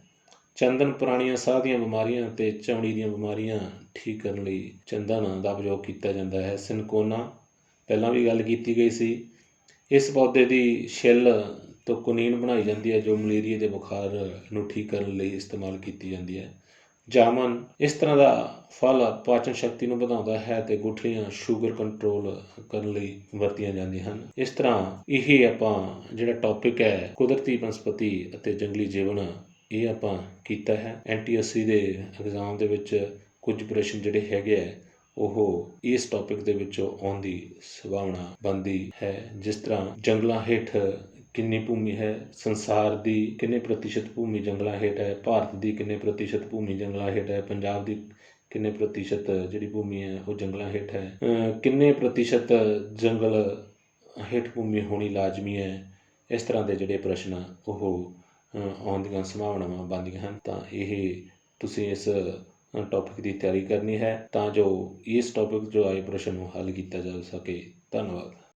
ਚੰਦਨ ਪੁਰਾਣੀਆਂ ਸਾਹ ਦੀਆਂ ਬਿਮਾਰੀਆਂ ਅਤੇ ਚਮੜੀ ਦੀਆਂ ਬਿਮਾਰੀਆਂ ਠੀਕ ਕਰਨ ਲਈ ਚੰਦਨ ਦਾ ਉਪਯੋਗ ਕੀਤਾ ਜਾਂਦਾ ਹੈ। ਸਿਨਕੋਨਾ ਪਹਿਲਾਂ ਵੀ ਗੱਲ ਕੀਤੀ ਗਈ ਸੀ। ਇਸ ਪੌਦੇ ਦੀ ਛਿੱਲ ਤੋਂ ਕੁਨੀਨ ਬਣਾਈ ਜਾਂਦੀ ਹੈ ਜੋ ਮਲੇਰੀਆ ਦੇ ਬੁਖਾਰ ਨੂੰ ਠੀਕ ਕਰਨ ਲਈ ਇਸਤੇਮਾਲ ਕੀਤੀ ਜਾਂਦੀ ਹੈ। ਜਾਮਨ, ਇਸ ਤਰ੍ਹਾਂ ਦਾ ਫਲ ਪਾਚਨ ਸ਼ਕਤੀ ਨੂੰ ਵਧਾਉਂਦਾ ਹੈ ਅਤੇ ਗੁਠਲੀਆਂ, ਸ਼ੂਗਰ ਕੰਟਰੋਲ ਕਰਨ ਲਈ ਵਰਤੀਆਂ ਜਾਂਦੀਆਂ ਹਨ। ਇਸ ਤਰ੍ਹਾਂ ਇਹ ਆਪਾਂ ਜਿਹੜਾ ਟੌਪਿਕ ਹੈ ਕੁਦਰਤੀ ਬਨਸਪਤੀ ਅਤੇ ਜੰਗਲੀ ਜੀਵਨ, ਇਹ ਆਪਾਂ ਕੀਤਾ ਹੈ। NTSC ਦੇ ਐਗਜ਼ਾਮ ਦੇ ਵਿੱਚ ਕੁਝ ਪ੍ਰਸ਼ਨ ਜਿਹੜੇ ਹੈਗੇ ਆ ਉਹ ਇਸ ਟੌਪਿਕ ਦੇ ਵਿੱਚੋਂ ਆਉਣ ਦੀ ਸੰਭਾਵਨਾ ਬਣਦੀ ਹੈ। ਜਿਸ ਤਰ੍ਹਾਂ ਜੰਗਲਾਂ ਹੇਠ ਕਿੰਨੀ ਭੂਮੀ ਹੈ, ਸੰਸਾਰ ਦੀ ਕਿੰਨੇ ਪ੍ਰਤੀਸ਼ਤ ਭੂਮੀ ਜੰਗਲਾਂ ਹੇਠ ਹੈ, ਭਾਰਤ ਦੀ ਕਿੰਨੇ ਪ੍ਰਤੀਸ਼ਤ ਭੂਮੀ ਜੰਗਲਾਂ ਹੇਠ ਹੈ, ਪੰਜਾਬ ਦੀ ਕਿੰਨੇ ਪ੍ਰਤੀਸ਼ਤ ਜਿਹੜੀ ਭੂਮੀ ਹੈ ਉਹ ਜੰਗਲਾਂ ਹੇਠ ਹੈ, ਕਿੰਨੇ ਪ੍ਰਤੀਸ਼ਤ ਜੰਗਲ ਹੇਠ ਭੂਮੀ ਹੋਣੀ ਲਾਜ਼ਮੀ ਹੈ। ਇਸ ਤਰ੍ਹਾਂ ਦੇ ਜਿਹੜੇ ਪ੍ਰਸ਼ਨ ਉਹ ਆਉਣ ਦੀਆਂ ਸੰਭਾਵਨਾਵਾਂ ਬਣਦੀਆਂ ਹਨ। ਤਾਂ ਇਹ ਤੁਸੀਂ ਇਸ ਟੌਪਿਕ ਦੀ ਤਿਆਰੀ ਕਰਨੀ ਹੈ ਤਾਂ ਜੋ ਇਸ ਟੌਪਿਕ ਜੋ ਆਏ ਪ੍ਰਸ਼ਨ ਨੂੰ ਹੱਲ ਕੀਤਾ ਜਾ ਸਕੇ। ਧੰਨਵਾਦ।